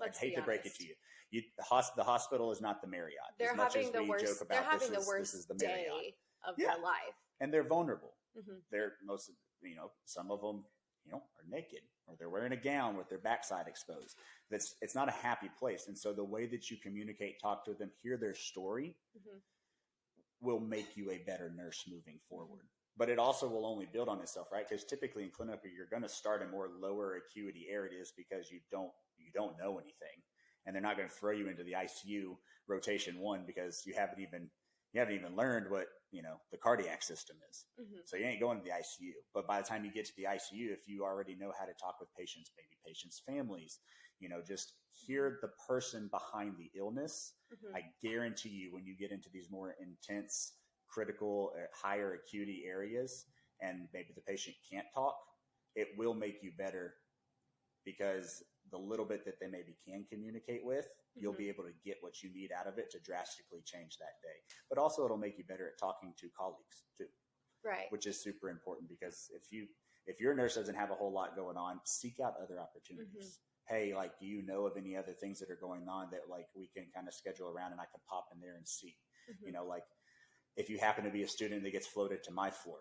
I hate to break it to you. The hospital is not the Marriott. They're having the worst. They're having the worst day of their life, and they're vulnerable. They're some of them, are naked or they're wearing a gown with their backside exposed. It's not a happy place, and so the way that you communicate, talk to them, hear their story. Will make you a better nurse moving forward. But it also will only build on itself, right? Because typically in clinical, you're going to start in more lower acuity areas because you don't know anything. And they're not going to throw you into the ICU rotation 1 because you haven't even learned what, the cardiac system is. So you ain't going to the ICU. But by the time you get to the ICU, if you already know how to talk with patients, maybe patients' families, just hear the person behind the illness. I guarantee you when you get into these more intense, critical, higher acuity areas, and maybe the patient can't talk, it will make you better because the little bit that they maybe can communicate with, you'll be able to get what you need out of it to drastically change that day. But also it'll make you better at talking to colleagues too. Right. Which is super important because if your nurse doesn't have a whole lot going on, seek out other opportunities. Hey, like, do you know of any other things that are going on that like we can kind of schedule around and I can pop in there and see, like if you happen to be a student that gets floated to my floor,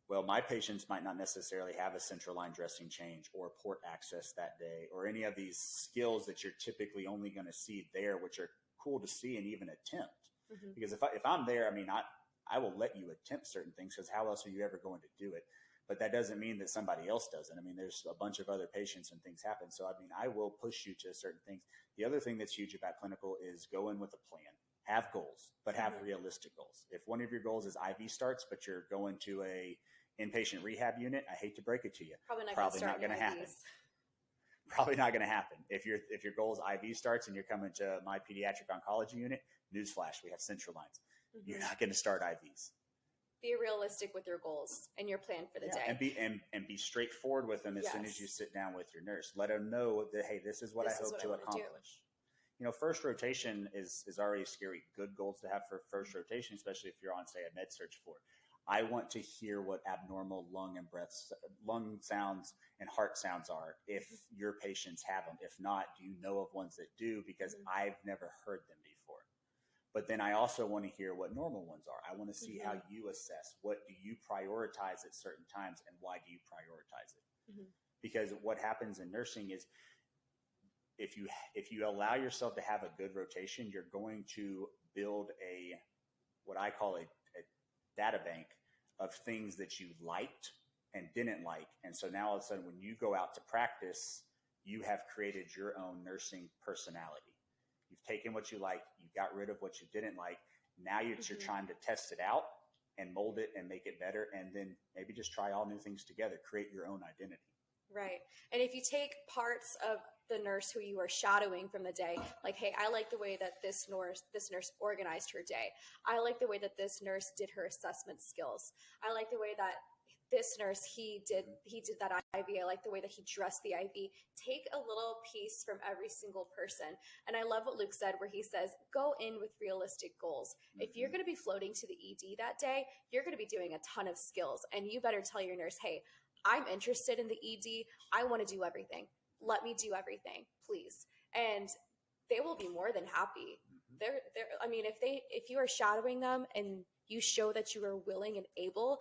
well, my patients might not necessarily have a central line dressing change or port access that day or any of these skills that you're typically only going to see there, which are cool to see and even attempt. Because if I'm there, I mean, I will let you attempt certain things because how else are you ever going to do it? But that doesn't mean that somebody else doesn't. I mean, there's a bunch of other patients and things happen. So, I mean, I will push you to certain things. The other thing that's huge about clinical is go in with a plan. Have goals, but have realistic goals. If one of your goals is IV starts, but you're going to a inpatient rehab unit, I hate to break it to you. Probably not going to happen. Probably not going to happen. If your goal is IV starts and you're coming to my pediatric oncology unit, newsflash, we have central lines. You're not going to start IVs. Be realistic with your goals and your plan for the day. And be straightforward with them as soon as you sit down with your nurse. Let them know that, hey, this is what I hope to accomplish. First rotation is already scary. Good goals to have for first rotation, especially if you're on, say, a med search floor. I want to hear what abnormal lung sounds and heart sounds are if your patients have them. If not, do you know of ones that do? Because I've never heard them before. But then I also want to hear what normal ones are. I want to see Mm-hmm. how you assess. What do you prioritize at certain times, and why do you prioritize it? Mm-hmm. Because what happens in nursing is if you allow yourself to have a good rotation, you're going to build what I call a data bank of things that you liked and didn't like. And so now all of a sudden, when you go out to practice, you have created your own nursing personality. You've taken what you liked, you got rid of what you didn't like. Now you're trying to test it out and mold it and make it better. And then maybe just try all new things together, create your own identity. Right. And if you take parts of the nurse who you are shadowing from the day, like, hey, I like the way that this nurse organized her day. I like the way that this nurse did her assessment skills. I like the way that this nurse, he did that IV. I like the way that he dressed the IV. Take a little piece from every single person. And I love what Luke said, where he says, go in with realistic goals. If you're going to be floating to the ED that day, you're going to be doing a ton of skills. And you better tell your nurse, hey, I'm interested in the ED. I want to do everything. Let me do everything, please. And they will be more than happy. I mean, if you are shadowing them and you show that you are willing and able,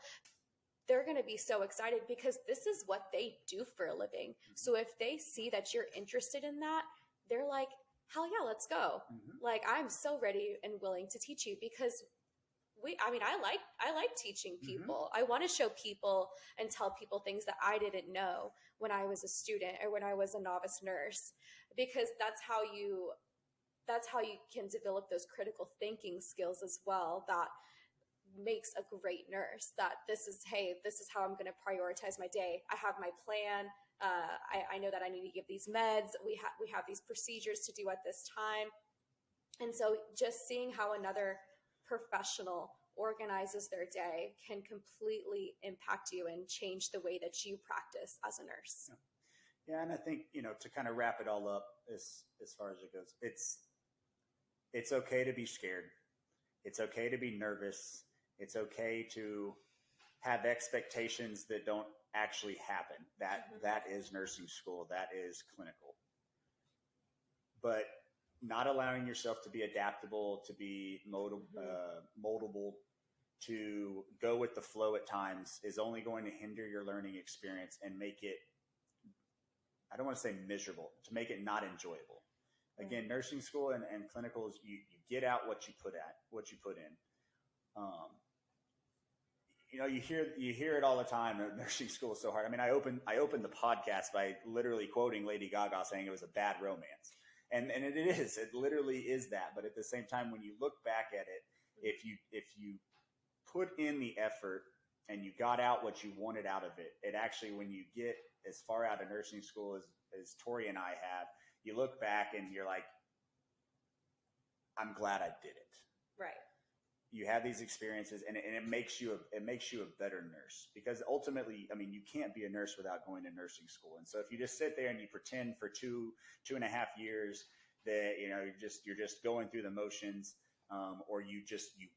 they're going to be so excited because this is what they do for a living. So if they see that you're interested in that, they're like, hell yeah, let's go. Like, I'm so ready and willing to teach you because I like teaching people. I want to show people and tell people things that I didn't know when I was a student or when I was a novice nurse, because that's how you can develop those critical thinking skills as well. That makes a great nurse. That this is how I'm going to prioritize my day. I have my plan. I know that I need to give these meds. We have these procedures to do at this time. And so just seeing how another professional organizes their day can completely impact you and change the way that you practice as a nurse. Yeah, and I think, to kind of wrap it all up as far as it goes, it's okay to be scared. It's okay to be nervous. It's okay to have expectations that don't actually happen. That is nursing school. That is clinical. But not allowing yourself to be adaptable, to be moldable, to go with the flow at times is only going to hinder your learning experience and make it, I don't want to say miserable, to make it not enjoyable. Again, nursing school and clinicals, you get out what you put in. You hear it all the time. Nursing school is so hard. I mean, I opened the podcast by literally quoting Lady Gaga saying it was a bad romance. And it is. It literally is that. But at the same time, when you look back at it, if you put in the effort and you got out what you wanted out of it, it actually, when you get as far out of nursing school as Tori and I have, you look back and you're like, I'm glad I did it. Right. You have these experiences, and it makes you a better nurse, because ultimately, I mean, you can't be a nurse without going to nursing school. And so if you just sit there and you pretend for 2.5 years that you're just going through the motions, or you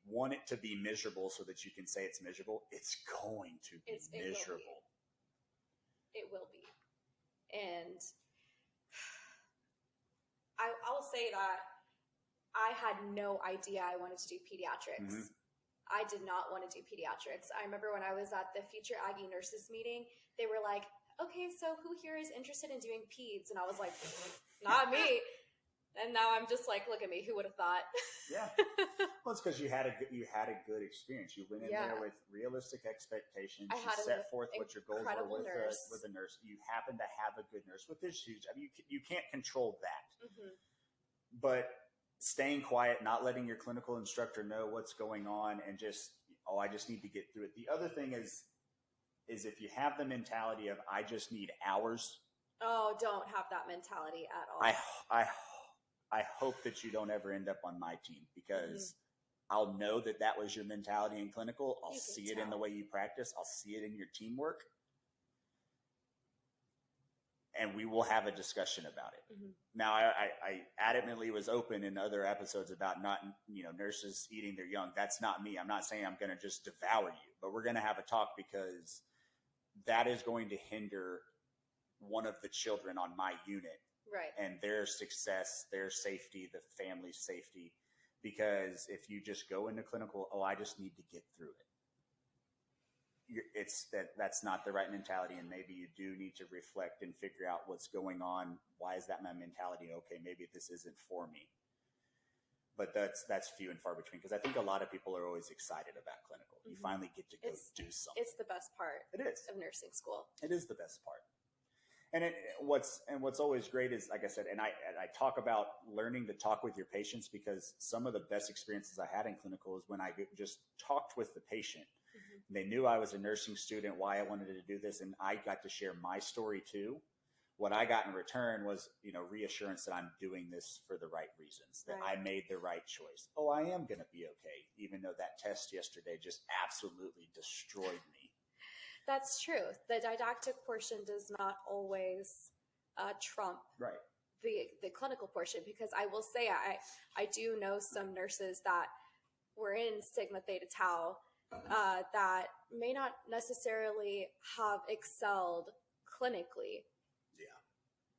want it to be miserable so that you can say it's miserable, it's going to be miserable. It will be. And I'll say that I had no idea I wanted to do pediatrics. I did not want to do pediatrics. I remember when I was at the Future Aggie Nurses meeting, they were like, okay, so who here is interested in doing peds? And I was like, not me. And now I'm just like, look at me. Who would have thought? Yeah. Well, it's because you had a good experience. You went in there with realistic expectations. You set forth what your goals were with a nurse. You happen to have a good nurse with issues. I mean, you can't control that. But staying quiet, not letting your clinical instructor know what's going on, and I just need to get through it. The other thing is if you have the mentality of, I just need hours. Oh, don't have that mentality at all. I hope that you don't ever end up on my team, because I'll know that was your mentality in clinical. I'll see it in the way you practice. I'll see it in your teamwork. And we will have a discussion about it. Now, I adamantly was open in other episodes about not, nurses eating their young. That's not me. I'm not saying I'm going to just devour you, but we're going to have a talk, because that is going to hinder one of the children on my unit. Right. And their success, their safety, the family's safety. because if you just go into clinical, I just need to get through it. That's not the right mentality, and maybe you do need to reflect and figure out what's going on. Why is that my mentality? Okay, maybe this isn't for me. But that's few and far between, because I think a lot of people are always excited about clinical. You finally get to go do something. It's the best part. It is of nursing school. It is the best part. And what's always great is, like I said, and I talk about learning to talk with your patients, because some of the best experiences I had in clinical is when I just talked with the patient. They knew I was a nursing student, why I wanted to do this, and I got to share my story too. What I got in return was, reassurance that I'm doing this for the right reasons, that I made the right choice. Oh, I am going to be okay, even though that test yesterday just absolutely destroyed me. That's true. The didactic portion does not always trump the clinical portion, because I will say I do know some nurses that were in Sigma Theta Tau that may not necessarily have excelled clinically. Yeah.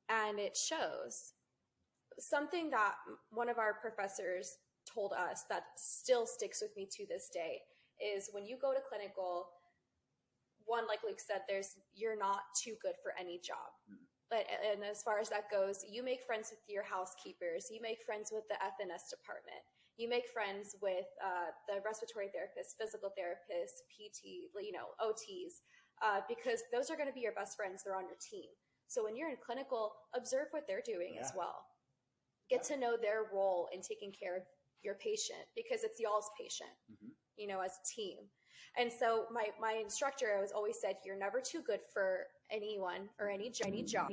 And it shows. Something that one of our professors told us that still sticks with me to this day is, when you go to clinical, one, like Luke said, you're not too good for any job. And as far as that goes, you make friends with your housekeepers, you make friends with the FNS department, you make friends with the respiratory therapists, physical therapists, PT, OTs, because those are going to be your best friends. They're on your team. So when you're in clinical, observe what they're doing as well. Get to know their role in taking care of your patient, because it's y'all's patient, as a team. And so my instructor always said, you're never too good for anyone or any job.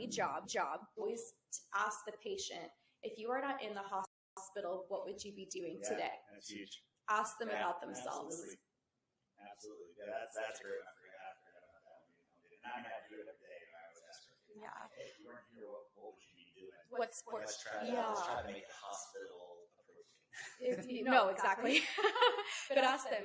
Always ask the patient, if you are not in the hospital, what would you be doing today? That's huge. Ask them about themselves. Absolutely. Yeah, that's great. I forgot about that one. And I have to do it every day. I always ask her, hey, if you weren't here, what would you be doing? What sports? Let's try to make the hospital appropriate. No, exactly. But ask them,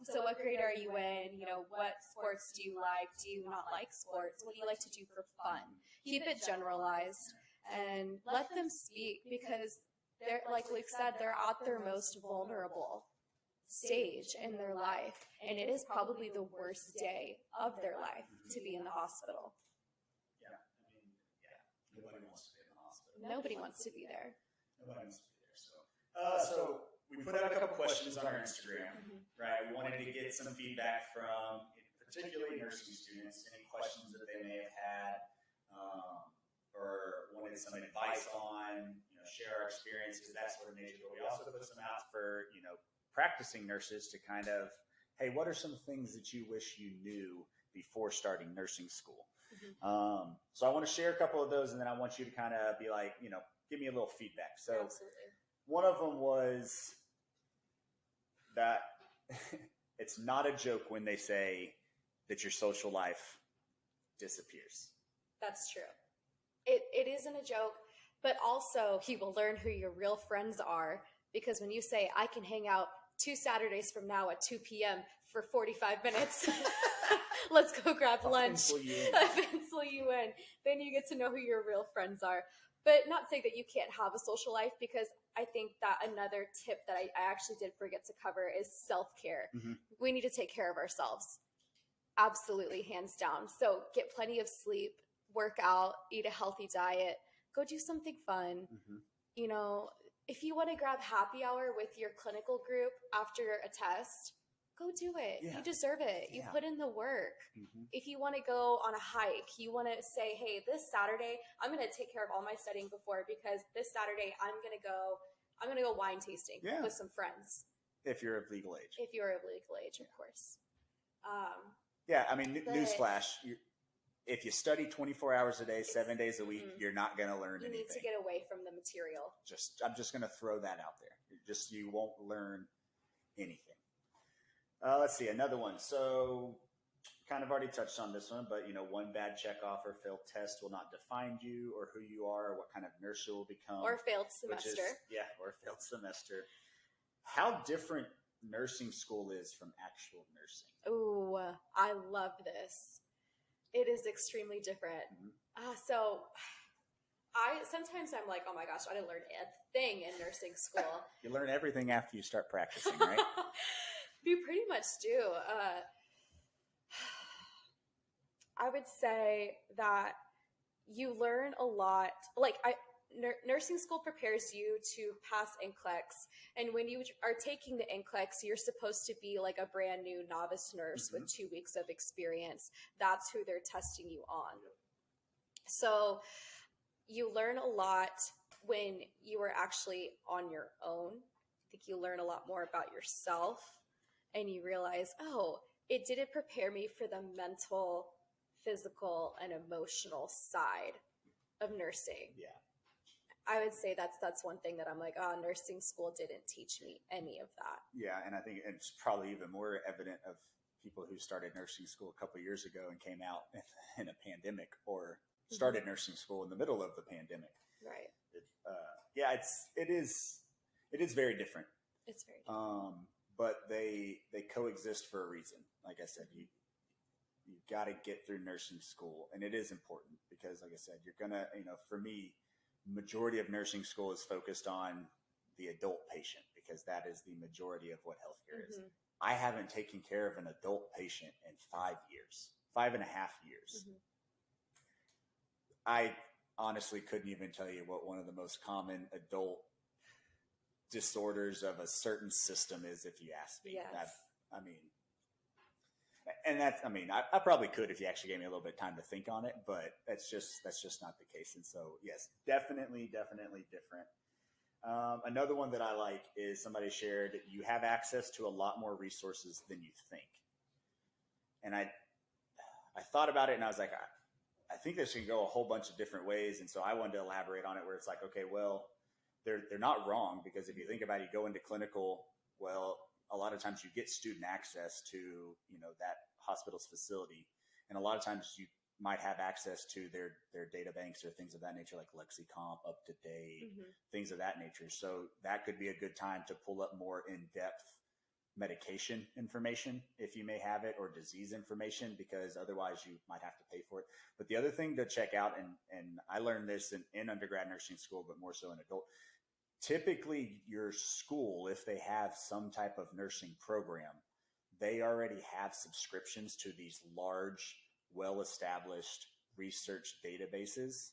so what grade are you in? What sports do you like? Do you not like sports? What do you like to do for fun? Keep it generalized and let them speak, because they're, like Luke said, they're at their most vulnerable stage in their life. And it is probably the worst day of their life to be in the hospital. Yeah. Nobody wants to be in the hospital. Nobody wants to be there. Nobody wants to be there. So we put out a couple questions on our Instagram, right? We wanted to get some feedback from particularly nursing students, any questions that they may have had, or wanted some advice on, share our experience, because that's what it is. But we also put some out for, practicing nurses to kind of, hey, what are some things that you wish you knew before starting nursing school? So I want to share a couple of those, and then I want you to kind of be like, give me a little feedback. So Absolutely. One of them was that it's not a joke when they say that your social life disappears. That's true. It isn't a joke, but also you will learn who your real friends are, because when you say, I can hang out 2 Saturdays from now at 2 p.m. for 45 minutes, let's go grab lunch. Pencil you in. Then you get to know who your real friends are. But not saying that you can't have a social life, because I think that another tip that I actually did forget to cover is self-care. We need to take care of ourselves. Absolutely, hands down. So get plenty of sleep, work out, eat a healthy diet, go do something fun. If you want to grab happy hour with your clinical group after a test, go do it. Yeah. You deserve it. You put in the work. If you want to go on a hike, you want to say, hey, this Saturday, I'm going to take care of all my studying before, because this Saturday I'm going to go wine tasting with some friends. If you're of legal age. If you're of legal age, of course. Newsflash. If you study 24 hours a day, 7 days a week, you're not going to learn anything. You need to get away from the material. I'm just going to throw that out there. You won't learn anything. Let's see, another one. So kind of already touched on this one, but one bad checkoff or failed test will not define you or who you are or what kind of nurse you will become. Or failed semester. Or failed semester. How different nursing school is from actual nursing. Ooh, I love this. It is extremely different. So Sometimes I'm like, oh my gosh, I didn't learn a thing in nursing school. You learn everything after you start practicing, right? You pretty much do. I would say that you learn a lot. Like nursing school prepares you to pass NCLEX, and when you are taking the NCLEX, you're supposed to be like a brand new novice nurse with 2 weeks of experience. That's who they're testing you on. So you learn a lot when you are actually on your own. I think you learn a lot more about yourself, and you realize, oh, it didn't prepare me for the mental, physical, and emotional side of nursing. Yeah. I would say that's one thing that I'm like, oh, nursing school didn't teach me any of that. Yeah, and I think it's probably even more evident of people who started nursing school a couple of years ago and came out in a pandemic, or started nursing school in the middle of the pandemic. Right. It is very different. It's very different. But they coexist for a reason. Like I said, you got to get through nursing school, and it is important because, like I said, you're gonna, for me, majority of nursing school is focused on the adult patient because that is the majority of what healthcare is. I haven't taken care of an adult patient in 5 years, 5.5 years. I honestly couldn't even tell you what one of the most common adult disorders of a certain system is if you ask me. Yes. I probably could if you actually gave me a little bit of time to think on it, but that's just not the case. And so, yes, definitely different. Another one that I like is somebody shared, you have access to a lot more resources than you think. And I thought about it and I was like, I think this can go a whole bunch of different ways. And so I wanted to elaborate on it where it's like, okay, well, they're not wrong, because if you think about it, you go into clinical, well, a lot of times you get student access to, that hospital's facility. And a lot of times you might have access to their data banks or things of that nature, like LexiComp, up to date, things of that nature. So that could be a good time to pull up more in-depth medication information if you may have it, or disease information, because otherwise you might have to pay for it. But the other thing to check out, and I learned this in undergrad nursing school, but more so in adult, typically your school, if they have some type of nursing program, they already have subscriptions to these large, well-established research databases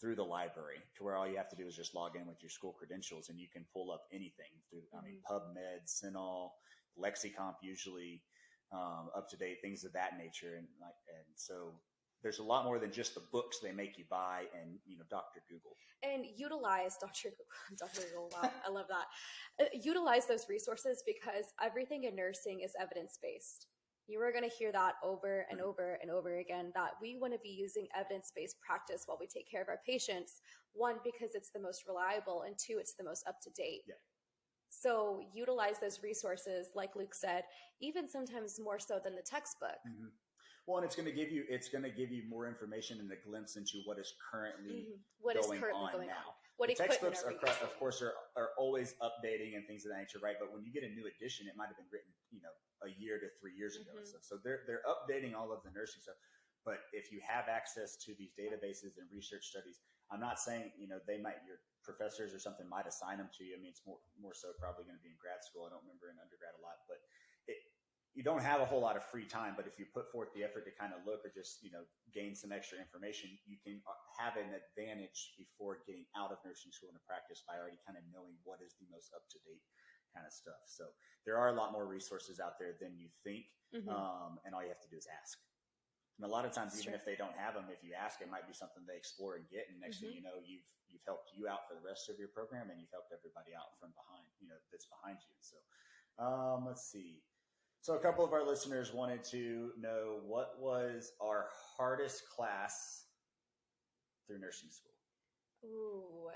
through the library, to where all you have to do is just log in with your school credentials and you can pull up anything through, PubMed, CINAHL, LexiComp, usually up to date, things of that nature. And so there's a lot more than just the books they make you buy and, Dr. Google. And utilize Dr. Google. Wow, I love that. Utilize those resources, because everything in nursing is evidence-based. You are going to hear that over and over and over again, that we want to be using evidence-based practice while we take care of our patients. One, because it's the most reliable, and two, it's the most up-to-date. Yeah. So utilize those resources, like Luke said, even sometimes more so than the textbook. Well, and it's going to give you more information and a glimpse into what is currently going on now. What the textbooks, of course, are always updating and things of that nature, right? But when you get a new edition, it might have been written, a year to 3 years ago. So they're updating all of the nursing stuff. But if you have access to these databases and research studies, I'm not saying, your professors or something might assign them to you. I mean, it's more so probably going to be in grad school. I don't remember in undergrad a lot, but you don't have a whole lot of free time. But if you put forth the effort to kind of look, or just, gain some extra information, you can have an advantage before getting out of nursing school into practice by already kind of knowing what is the most up-to-date kind of stuff. So there are a lot more resources out there than you think. And all you have to do is ask. And a lot of times, even if they don't have them, if you ask, it might be something they explore and get. And next thing you know, you've helped you out for the rest of your program, and you've helped everybody out from behind, that's behind you. So let's see. So a couple of our listeners wanted to know, what was our hardest class through nursing school? Ooh.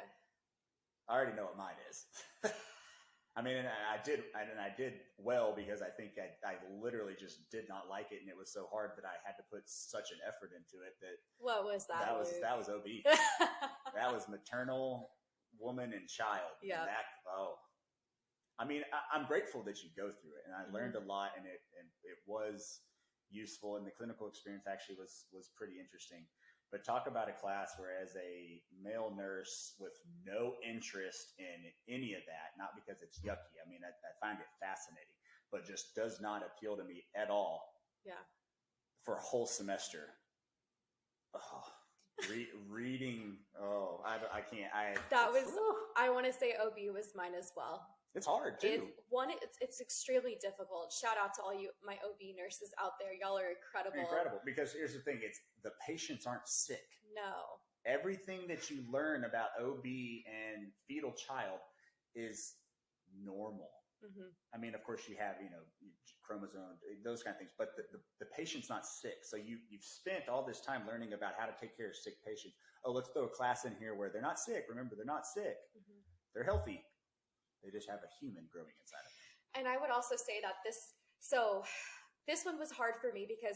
I already know what mine is. I mean, and I did well, because I think I literally just did not like it, and it was so hard that I had to put such an effort into it that. What was that? That was OB. That was maternal, woman, and child. Yeah. I mean, I'm grateful that you go through it, and I learned a lot, and it was useful, and the clinical experience actually was pretty interesting. But talk about a class where, as a male nurse with no interest in any of that, not because it's yucky. I mean, I find it fascinating, but just does not appeal to me at all. Yeah. For a whole semester. Oh, reading. Oh, I can't. I want to say OB was mine as well. It's hard too. It's extremely difficult. Shout out to all you, my OB nurses out there. Y'all are incredible. Incredible. Because here's the thing. It's the patients aren't sick. No. Everything that you learn about OB and fetal child is normal. Mm-hmm. I mean, of course you have, chromosome, those kind of things, but the patient's not sick. So you've spent all this time learning about how to take care of sick patients. Oh, let's throw a class in here where they're not sick. Remember, they're not sick. Mm-hmm. They're healthy. They just have a human growing inside of them. And I would also say that this one was hard for me because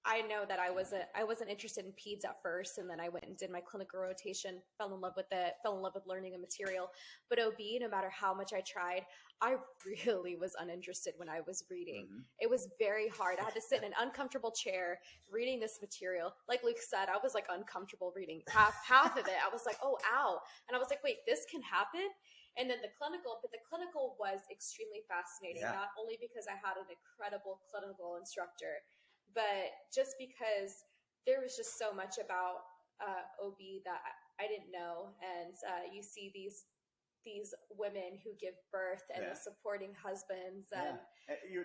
I know that I wasn't interested in peds at first, and then I went and did my clinical rotation, fell in love with learning a material. But OB, no matter how much I tried, I really was uninterested when I was reading. Mm-hmm. It was very hard. I had to sit in an uncomfortable chair reading this material. Like Luke said, I was like uncomfortable reading half of it. I was like, oh, ow. And I was like, wait, this can happen? And then the clinical was extremely fascinating, not only because I had an incredible clinical instructor, but just because there was just so much about OB that I didn't know. And you see these women who give birth and the supporting husbands. And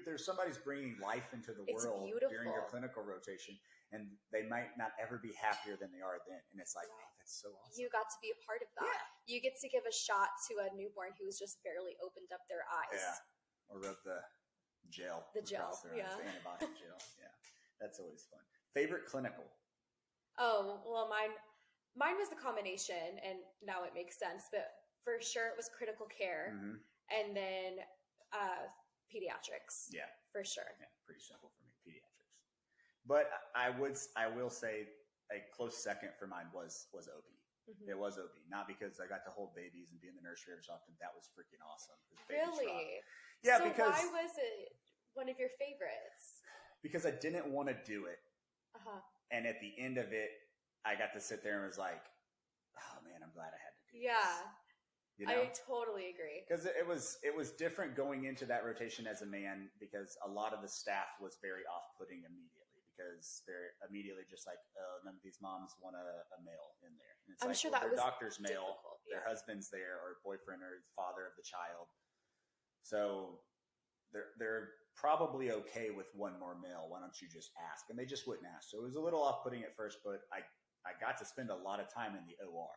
there's somebody's bringing life into the world during your clinical rotation, and they might not ever be happier than they are then. And it's like, oh, that's so awesome. You got to be a part of that. Yeah. You get to give a shot to a newborn who's just barely opened up their eyes. Yeah. Or rub the gel. The gel. Yeah. The antibiotic gel. Yeah. That's always fun. Favorite clinical? Oh, well, mine was the combination, and now it makes sense. But for sure, it was critical care, mm-hmm. and then pediatrics. Yeah, for sure. Yeah, pretty simple for me, pediatrics. But I will say a close second for mine was OB. Mm-hmm. It was OB, not because I got to hold babies and be in the nursery every so often. That was freaking awesome. Really? Yeah, so because why was it one of your favorites? Because I didn't want to do it. Uh-huh. And at the end of it, I got to sit there and was like, oh man, I'm glad I had to do this. Yeah. You know? I totally agree. Because it was different going into that rotation as a man, because a lot of the staff was very off-putting immediately, because they're immediately just like, oh, none of these moms want a male in there. And it's I'm like, sure well, that their was doctor's male, their husband's there, or boyfriend, or father of the child. So they're probably okay with one more male. Why don't you just ask? And they just wouldn't ask. So it was a little off-putting at first, but I got to spend a lot of time in the OR.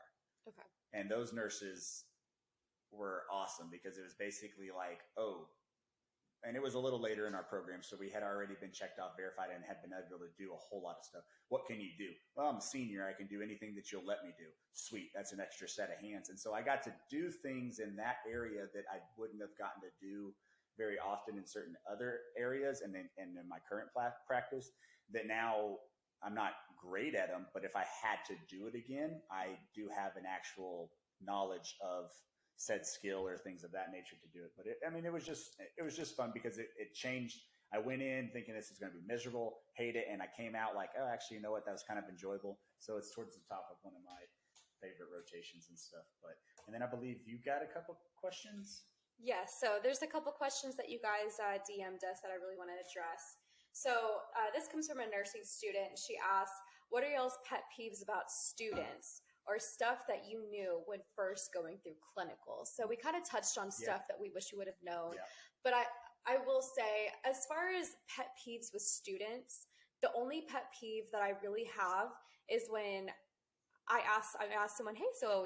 Okay. And those nurses were awesome, because it was basically like, oh, and it was a little later in our program, so we had already been checked off, verified, and had been able to do a whole lot of stuff. What can you do? Well, I'm a senior. I can do anything that you'll let me do. Sweet. That's an extra set of hands. And so I got to do things in that area that I wouldn't have gotten to do very often in certain other areas, and in my current practice, that now I'm not great at them, but if I had to do it again, I do have an actual knowledge of said skill or things of that nature to do it. But it was just fun, because it changed. I went in thinking this is going to be miserable, hate it, and I came out like, oh, actually, you know what? That was kind of enjoyable. So it's towards the top of one of my favorite rotations and stuff. And then I believe you got a couple questions. Yes. So there's a couple questions that you guys DM'd us that I really want to address. So this comes from a nursing student. She asked, what are y'all's pet peeves about students or stuff that you knew when first going through clinicals? So we kind of touched on stuff that we wish we would have known. Yeah. But I will say, as far as pet peeves with students, the only pet peeve that I really have is when I asked someone, hey, so,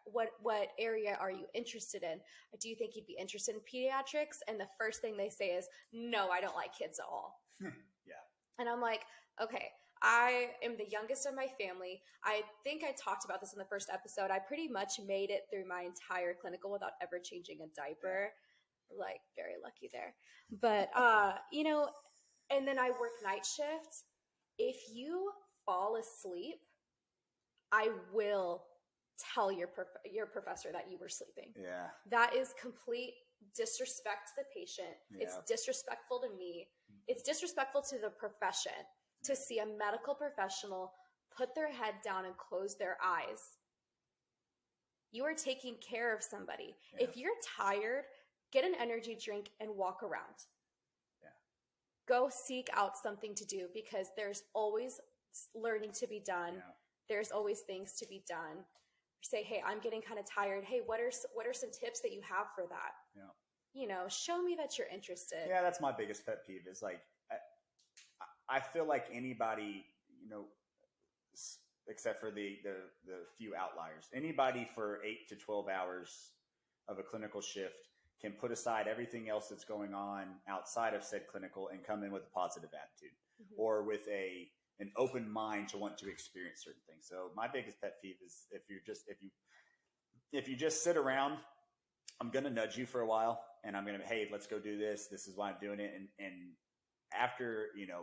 what area are you interested in? Do you think you'd be interested in pediatrics? And the first thing they say is, no, I don't like kids at all. Yeah. And I'm like, okay, I am the youngest of my family. I think I talked about this in the first episode. I pretty much made it through my entire clinical without ever changing a diaper. Like, very lucky there. But, and then I work night shift. If you fall asleep, I will tell your professor that you were sleeping. Yeah. That is complete disrespect to the patient. Yeah. It's disrespectful to me. It's disrespectful to the profession to see a medical professional put their head down and close their eyes. You are taking care of somebody. Yeah. If you're tired, get an energy drink and walk around. Yeah. Go seek out something to do, because there's always learning to be done. Yeah. There's always things to be done. Say, hey, I'm getting kind of tired. Hey, what are some tips that you have for that? Yeah. You know, show me that you're interested. Yeah, that's my biggest pet peeve is like, I feel like anybody, you know, except for the few outliers, anybody for 8 to 12 hours of a clinical shift can put aside everything else that's going on outside of said clinical and come in with a positive attitude, mm-hmm. or with an open mind to want to experience certain things. So my biggest pet peeve is if you just sit around, I'm going to nudge you for a while and I'm going to, hey, let's go do this. This is why I'm doing it. And after, you know,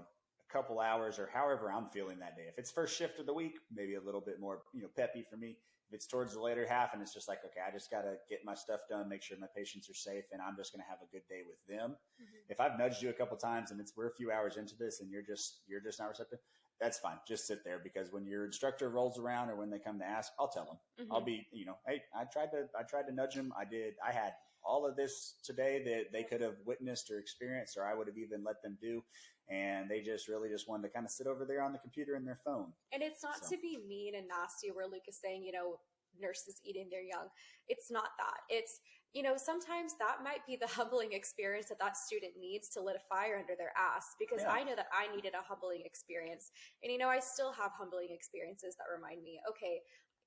a couple hours or however I'm feeling that day, if it's first shift of the week, maybe a little bit more, you know, peppy for me. If it's towards the later half and it's just like, okay, I just got to get my stuff done, make sure my patients are safe, and I'm just going to have a good day with them. Mm-hmm. If I've nudged you a couple times and we're a few hours into this and you're just not receptive, that's fine. Just sit there, because when your instructor rolls around or when they come to ask, I'll tell them. Mm-hmm. I'll be, you know, hey, I tried to nudge them. I had all of this today that they could have witnessed or experienced, or I would have even let them do. And they just really just wanted to kind of sit over there on the computer and their phone. And it's not to be mean and nasty where Luke is saying, you know, nurses eating their young. It's not that. It's, you know, sometimes that might be the humbling experience that student needs to lit a fire under their ass, because yeah. I know that I needed a humbling experience. And, you know, I still have humbling experiences that remind me, okay,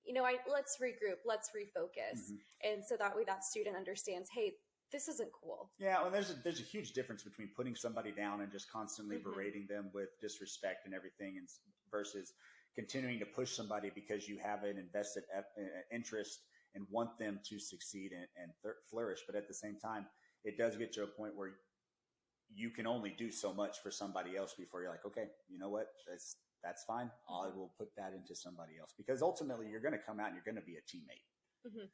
you know, let's regroup, let's refocus. Mm-hmm. And so that way that student understands, hey, this isn't cool. Yeah, well, there's a huge difference between putting somebody down and just constantly mm-hmm. berating them with disrespect and everything, and versus continuing to push somebody because you have an invested interest and want them to succeed and flourish. But at the same time, it does get to a point where you can only do so much for somebody else before you're like, okay, you know what? That's fine. I will put that into somebody else, because ultimately you're going to come out and you're going to be a teammate. Mm-hmm.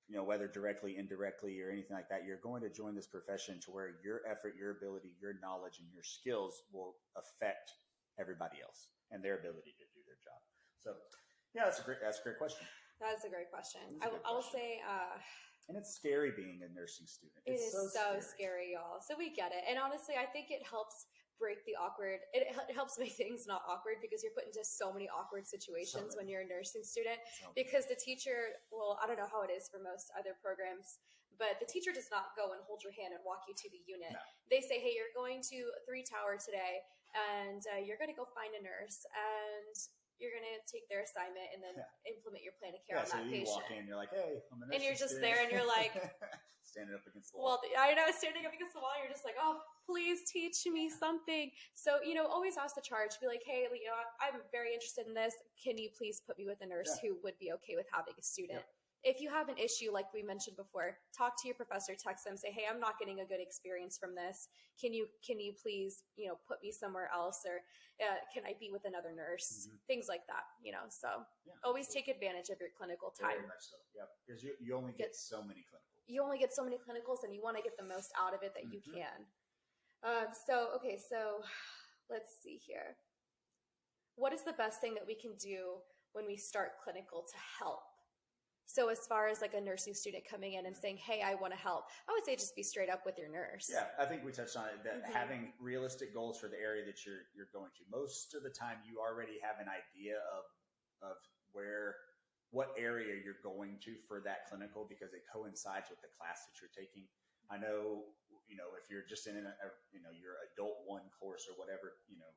You know, whether directly, indirectly, or anything like that, you're going to join this profession to where your effort, your ability, your knowledge, and your skills will affect everybody else and their ability to do their job. So, yeah, that's a great question. That's a great question. I will say, and it's scary being a nursing student. It's so scary, y'all. So we get it. And honestly, I think it helps break the awkward. It helps make things not awkward, because you're put into so many awkward situations when you're a nursing student, because the teacher, well, I don't know how it is for most other programs, but the teacher does not go and hold your hand and walk you to the unit. No. They say, hey, you're going to 3 Tower today, and you're going to go find a nurse, and you're going to take their assignment and then implement your plan of care on that patient. So you walk in, you're like, hey, I'm a nurse. And you're just there and you're like, standing up against the wall. Well, I know, standing up against the wall, you're just like, oh, please teach me something. So, you know, always ask the charge. Be like, hey, you know, I'm very interested in this. Can you please put me with a nurse who would be okay with having a student? Yeah. If you have an issue, like we mentioned before, talk to your professor, text them, say, hey, I'm not getting a good experience from this. Can you please, you know, put me somewhere else, or can I be with another nurse? Mm-hmm. Things like that, you know. So always take advantage of your clinical time. Very much so. Yeah, because you only get so many clinicals. You only get so many clinicals, and you want to get the most out of it that you can. So let's see here. What is the best thing that we can do when we start clinical to help? So as far as like a nursing student coming in and saying, hey, I want to help, I would say just be straight up with your nurse. Yeah, I think we touched on it, that having realistic goals for the area that you're going to. Most of the time you already have an idea of what area you're going to for that clinical, because it coincides with the class that you're taking. I know, you know, if you're just in your adult 1 course or whatever, you know,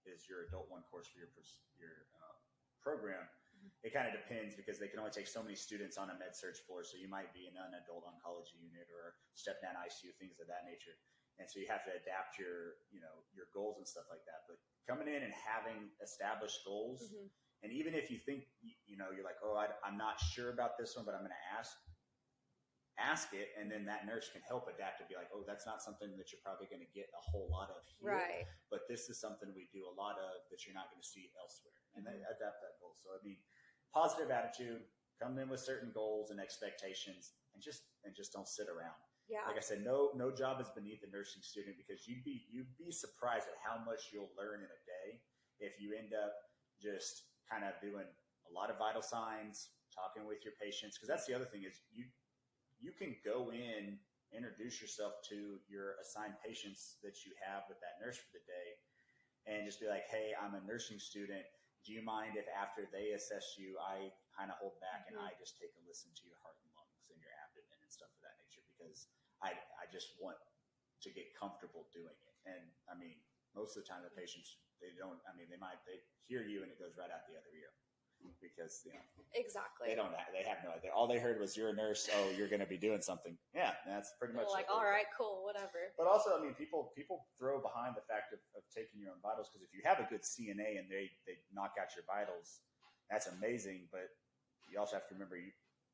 is your adult 1 course for your program. It kind of depends, because they can only take so many students on a med surg floor. So you might be in an adult oncology unit or step down ICU, things of that nature. And so you have to adapt your goals and stuff like that. But coming in and having established goals, and even if you think, you know, you're like, oh, I'm not sure about this one, but I'm going to ask it. And then that nurse can help adapt and be like, oh, that's not something that you're probably going to get a whole lot of here. Right. But this is something we do a lot of that you're not going to see elsewhere. And they adapt that goal. So, I mean, positive attitude, come in with certain goals and expectations, and just don't sit around. Yeah. Like I said, no job is beneath a nursing student, because you'd be surprised at how much you'll learn in a day if you end up just kind of doing a lot of vital signs, talking with your patients. Because that's the other thing is you can go in, introduce yourself to your assigned patients that you have with that nurse for the day, and just be like, hey, I'm a nursing student. Do you mind if after they assess you, I kind of hold back and I just take a listen to your heart and lungs and your abdomen and stuff of that nature? Because I just want to get comfortable doing it. And I mean, most of the time the patients, they hear you and it goes right out the other ear because, exactly. they have no idea. All they heard was you're a nurse. Oh, you're going to be doing something. Yeah. That's pretty much like, all right, cool, whatever. But also, I mean, people throw behind the fact of taking your own vitals. Cause if you have a good CNA and they knock out your vitals, that's amazing. But you also have to remember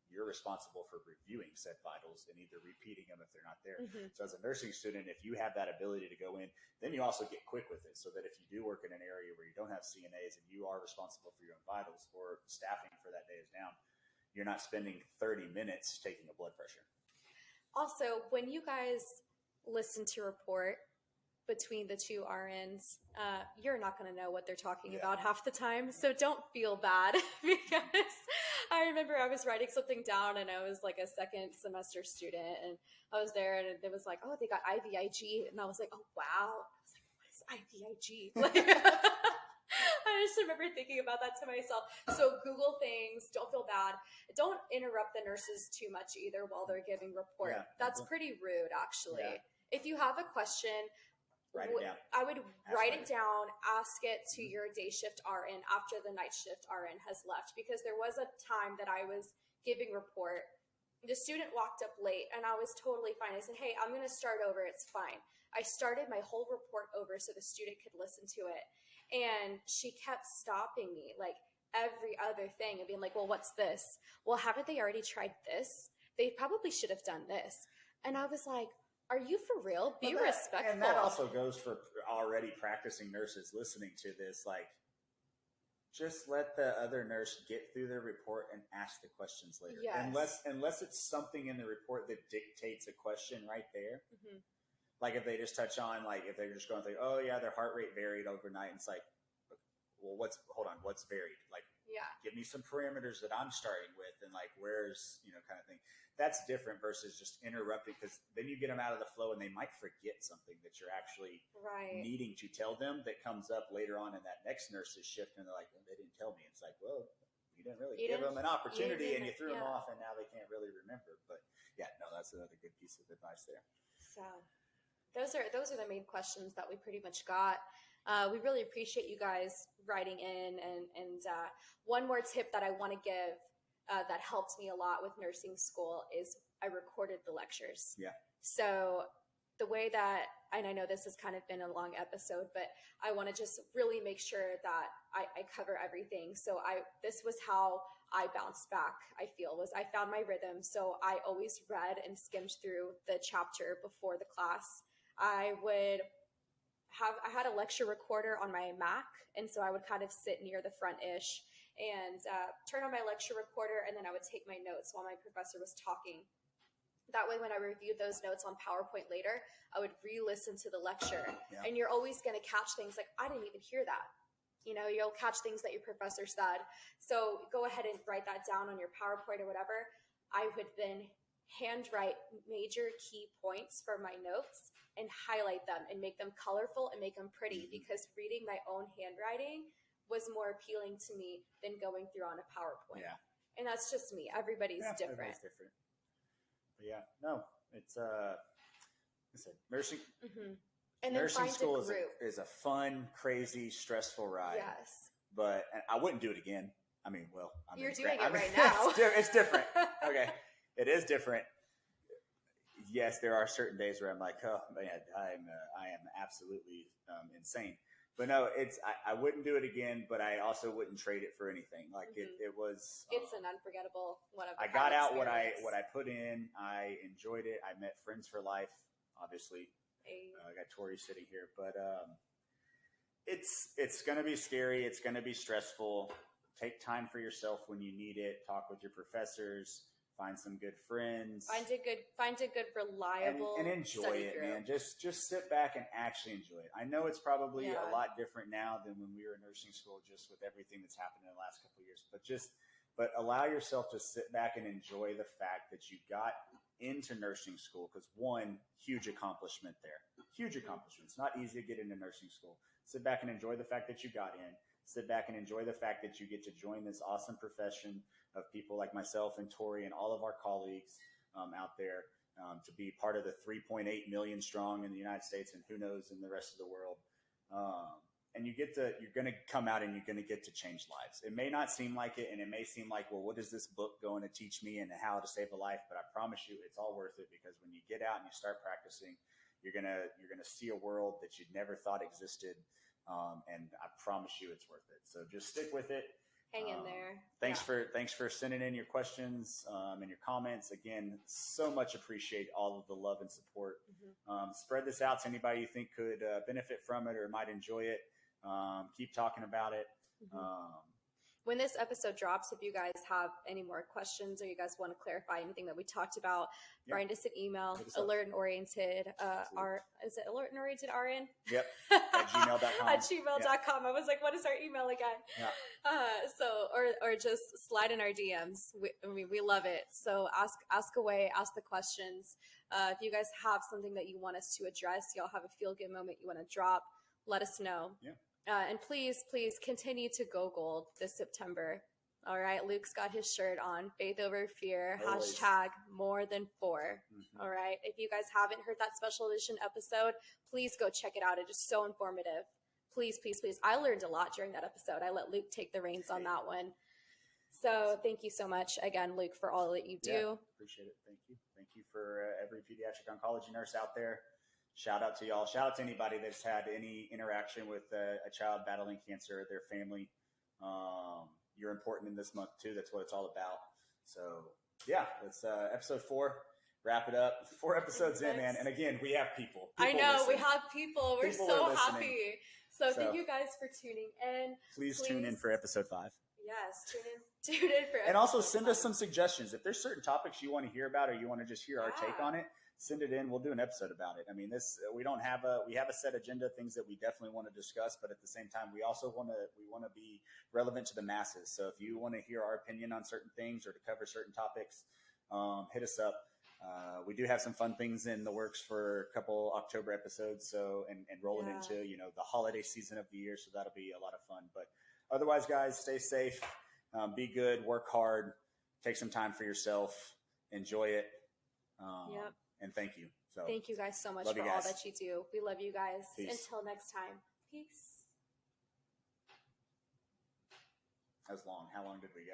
you're responsible for reviewing said vitals and either repeating them if they're not there. So as a nursing student, if you have that ability to go in, then you also get quick with it so that if you do work in an area where you don't have CNAs and you are responsible for your own vitals or staffing for that day is down, you're not spending 30 minutes taking a blood pressure. Also, when you guys listen to report between the two RNs, you're not going to know what they're talking about half the time. So don't feel bad because I remember I was writing something down and I was like a second semester student and I was there and it was like, oh, they got IVIG. And I was like, oh, wow. I was like, what is IVIG? Like, I just remember thinking about that to myself. So Google things, don't feel bad. Don't interrupt the nurses too much either while they're giving report. Yeah, that's pretty rude, actually. Yeah. If you have a question, write it down. I would write it down, ask it to your day shift RN after the night shift RN has left. Because there was a time that I was giving report. The student walked up late and I was totally fine. I said, hey, I'm going to start over. It's fine. I started my whole report over so the student could listen to it. And she kept stopping me like every other thing and being like, well, what's this? Well, haven't they already tried this? They probably should have done this. And I was like, are you for real? Be respectful. And that also goes for already practicing nurses listening to this. Like, just let the other nurse get through their report and ask the questions later. Yes. Unless it's something in the report that dictates a question right there. Like if they just touch on, like if they're just going through, oh yeah, their heart rate varied overnight. And it's like, well, what's varied? Like, give me some parameters that I'm starting with and like, where's, kind of thing. That's different versus just interrupting because then you get them out of the flow and they might forget something that you're actually needing to tell them that comes up later on in that next nurse's shift. And they're like, well, they didn't tell me. It's like, well, you didn't really give them an opportunity and you threw them off and now they can't really remember. But yeah, no, that's another good piece of advice there. So those are the main questions that we pretty much got. We really appreciate you guys writing in and one more tip that I want to give that helped me a lot with nursing school is I recorded the lectures. Yeah. So the way that, and I know this has kind of been a long episode, but I want to just really make sure that I cover everything. So this was how I bounced back, I feel, was I found my rhythm. So I always read and skimmed through the chapter before the class. I had a lecture recorder on my Mac, and so I would kind of sit near the front-ish and turn on my lecture recorder, and then I would take my notes while my professor was talking. That way, when I reviewed those notes on PowerPoint later, I would re-listen to the lecture. Yeah. And you're always going to catch things like, I didn't even hear that. You'll catch things that your professor said. So go ahead and write that down on your PowerPoint or whatever. I would then handwrite major key points for my notes and highlight them and make them colorful and make them pretty because reading my own handwriting was more appealing to me than going through on a PowerPoint. Yeah. And that's just me. Everybody's different. Everybody's different. But yeah, no, it's nursing. And nursing school is a fun, crazy, stressful ride. Yes. But I wouldn't do it again. I mean, you're doing it right now. It's different. Okay. It is different. Yes, there are certain days where I'm like, oh man, I am absolutely insane. But no, I wouldn't do it again, but I also wouldn't trade it for anything. Like it was. It's an unforgettable one of. I got out what I put in. I enjoyed it. I met friends for life. Obviously, I got Tori sitting here, but it's going to be scary. It's going to be stressful. Take time for yourself when you need it. Talk with your professors. find some good friends, find a good reliable and enjoy it, group. man. Just sit back and actually enjoy it. I know it's probably a lot different now than when we were in nursing school, just with everything that's happened in the last couple of years. But allow yourself to sit back and enjoy the fact that you got into nursing school, because one, huge accomplishment there. Huge accomplishment. It's not easy to get into nursing school. Sit back and enjoy the fact that you got in. Sit back and enjoy the fact that you get to join this awesome profession of people like myself and Tori and all of our colleagues out there, to be part of the 3.8 million strong in the United States and who knows in the rest of the world. And you're going to come out and you're going to get to change lives. It may not seem like it, and it may seem like, well, what is this book going to teach me and how to save a life? But I promise you, it's all worth it, because when you get out and you start practicing, you're gonna see a world that you'd never thought existed. And I promise you, it's worth it. So just stick with it. Hang in there. Thanks for sending in your questions and your comments. Again, so much appreciate all of the love and support. Spread this out to anybody you think could benefit from it or might enjoy it. Keep talking about it. When this episode drops, if you guys have any more questions or you guys want to clarify anything that we talked about, find us an email, alert-oriented, is it alert-oriented RN? Yep, at gmail.com. At gmail.com. I was like, what is our email again? Or just slide in our DMs. We love it. So ask away, ask the questions. If you guys have something that you want us to address, y'all have a feel-good moment you want to drop, let us know. And please continue to go gold this September. All right. Luke's got his shirt on. Faith over fear. Always. #more than 4. All right. If you guys haven't heard that special edition episode, please go check it out. It is so informative. Please. I learned a lot during that episode. I let Luke take the reins on that one. So thank you so much again, Luke, for all that you do. Appreciate it. Thank you. Thank you for every pediatric oncology nurse out there. Shout out to y'all. Shout out to anybody that's had any interaction with a child battling cancer or their family. You're important in this month too. That's what it's all about. So yeah, it's episode 4. Wrap it up. 4 episodes in, man. And again, we have people. I know listen. we have people. We're so happy. So thank you guys for tuning in. Please tune in for episode 5. Yes, tune in for episode And also send us some suggestions. If there's certain topics you want to hear about or you want to just hear our take on it, send it in. We'll do an episode about it. I mean, we have a set agenda, things that we definitely want to discuss, but at the same time, we also want to be relevant to the masses. So if you want to hear our opinion on certain things or to cover certain topics, hit us up. We do have some fun things in the works for a couple October episodes. So, and rolling into, the holiday season of the year. So that'll be a lot of fun, but otherwise, guys, stay safe, be good, work hard, take some time for yourself, enjoy it. And thank you. So thank you guys so much for all that you do. We love you guys. Peace. Until next time. Peace. That was long. How long did we go?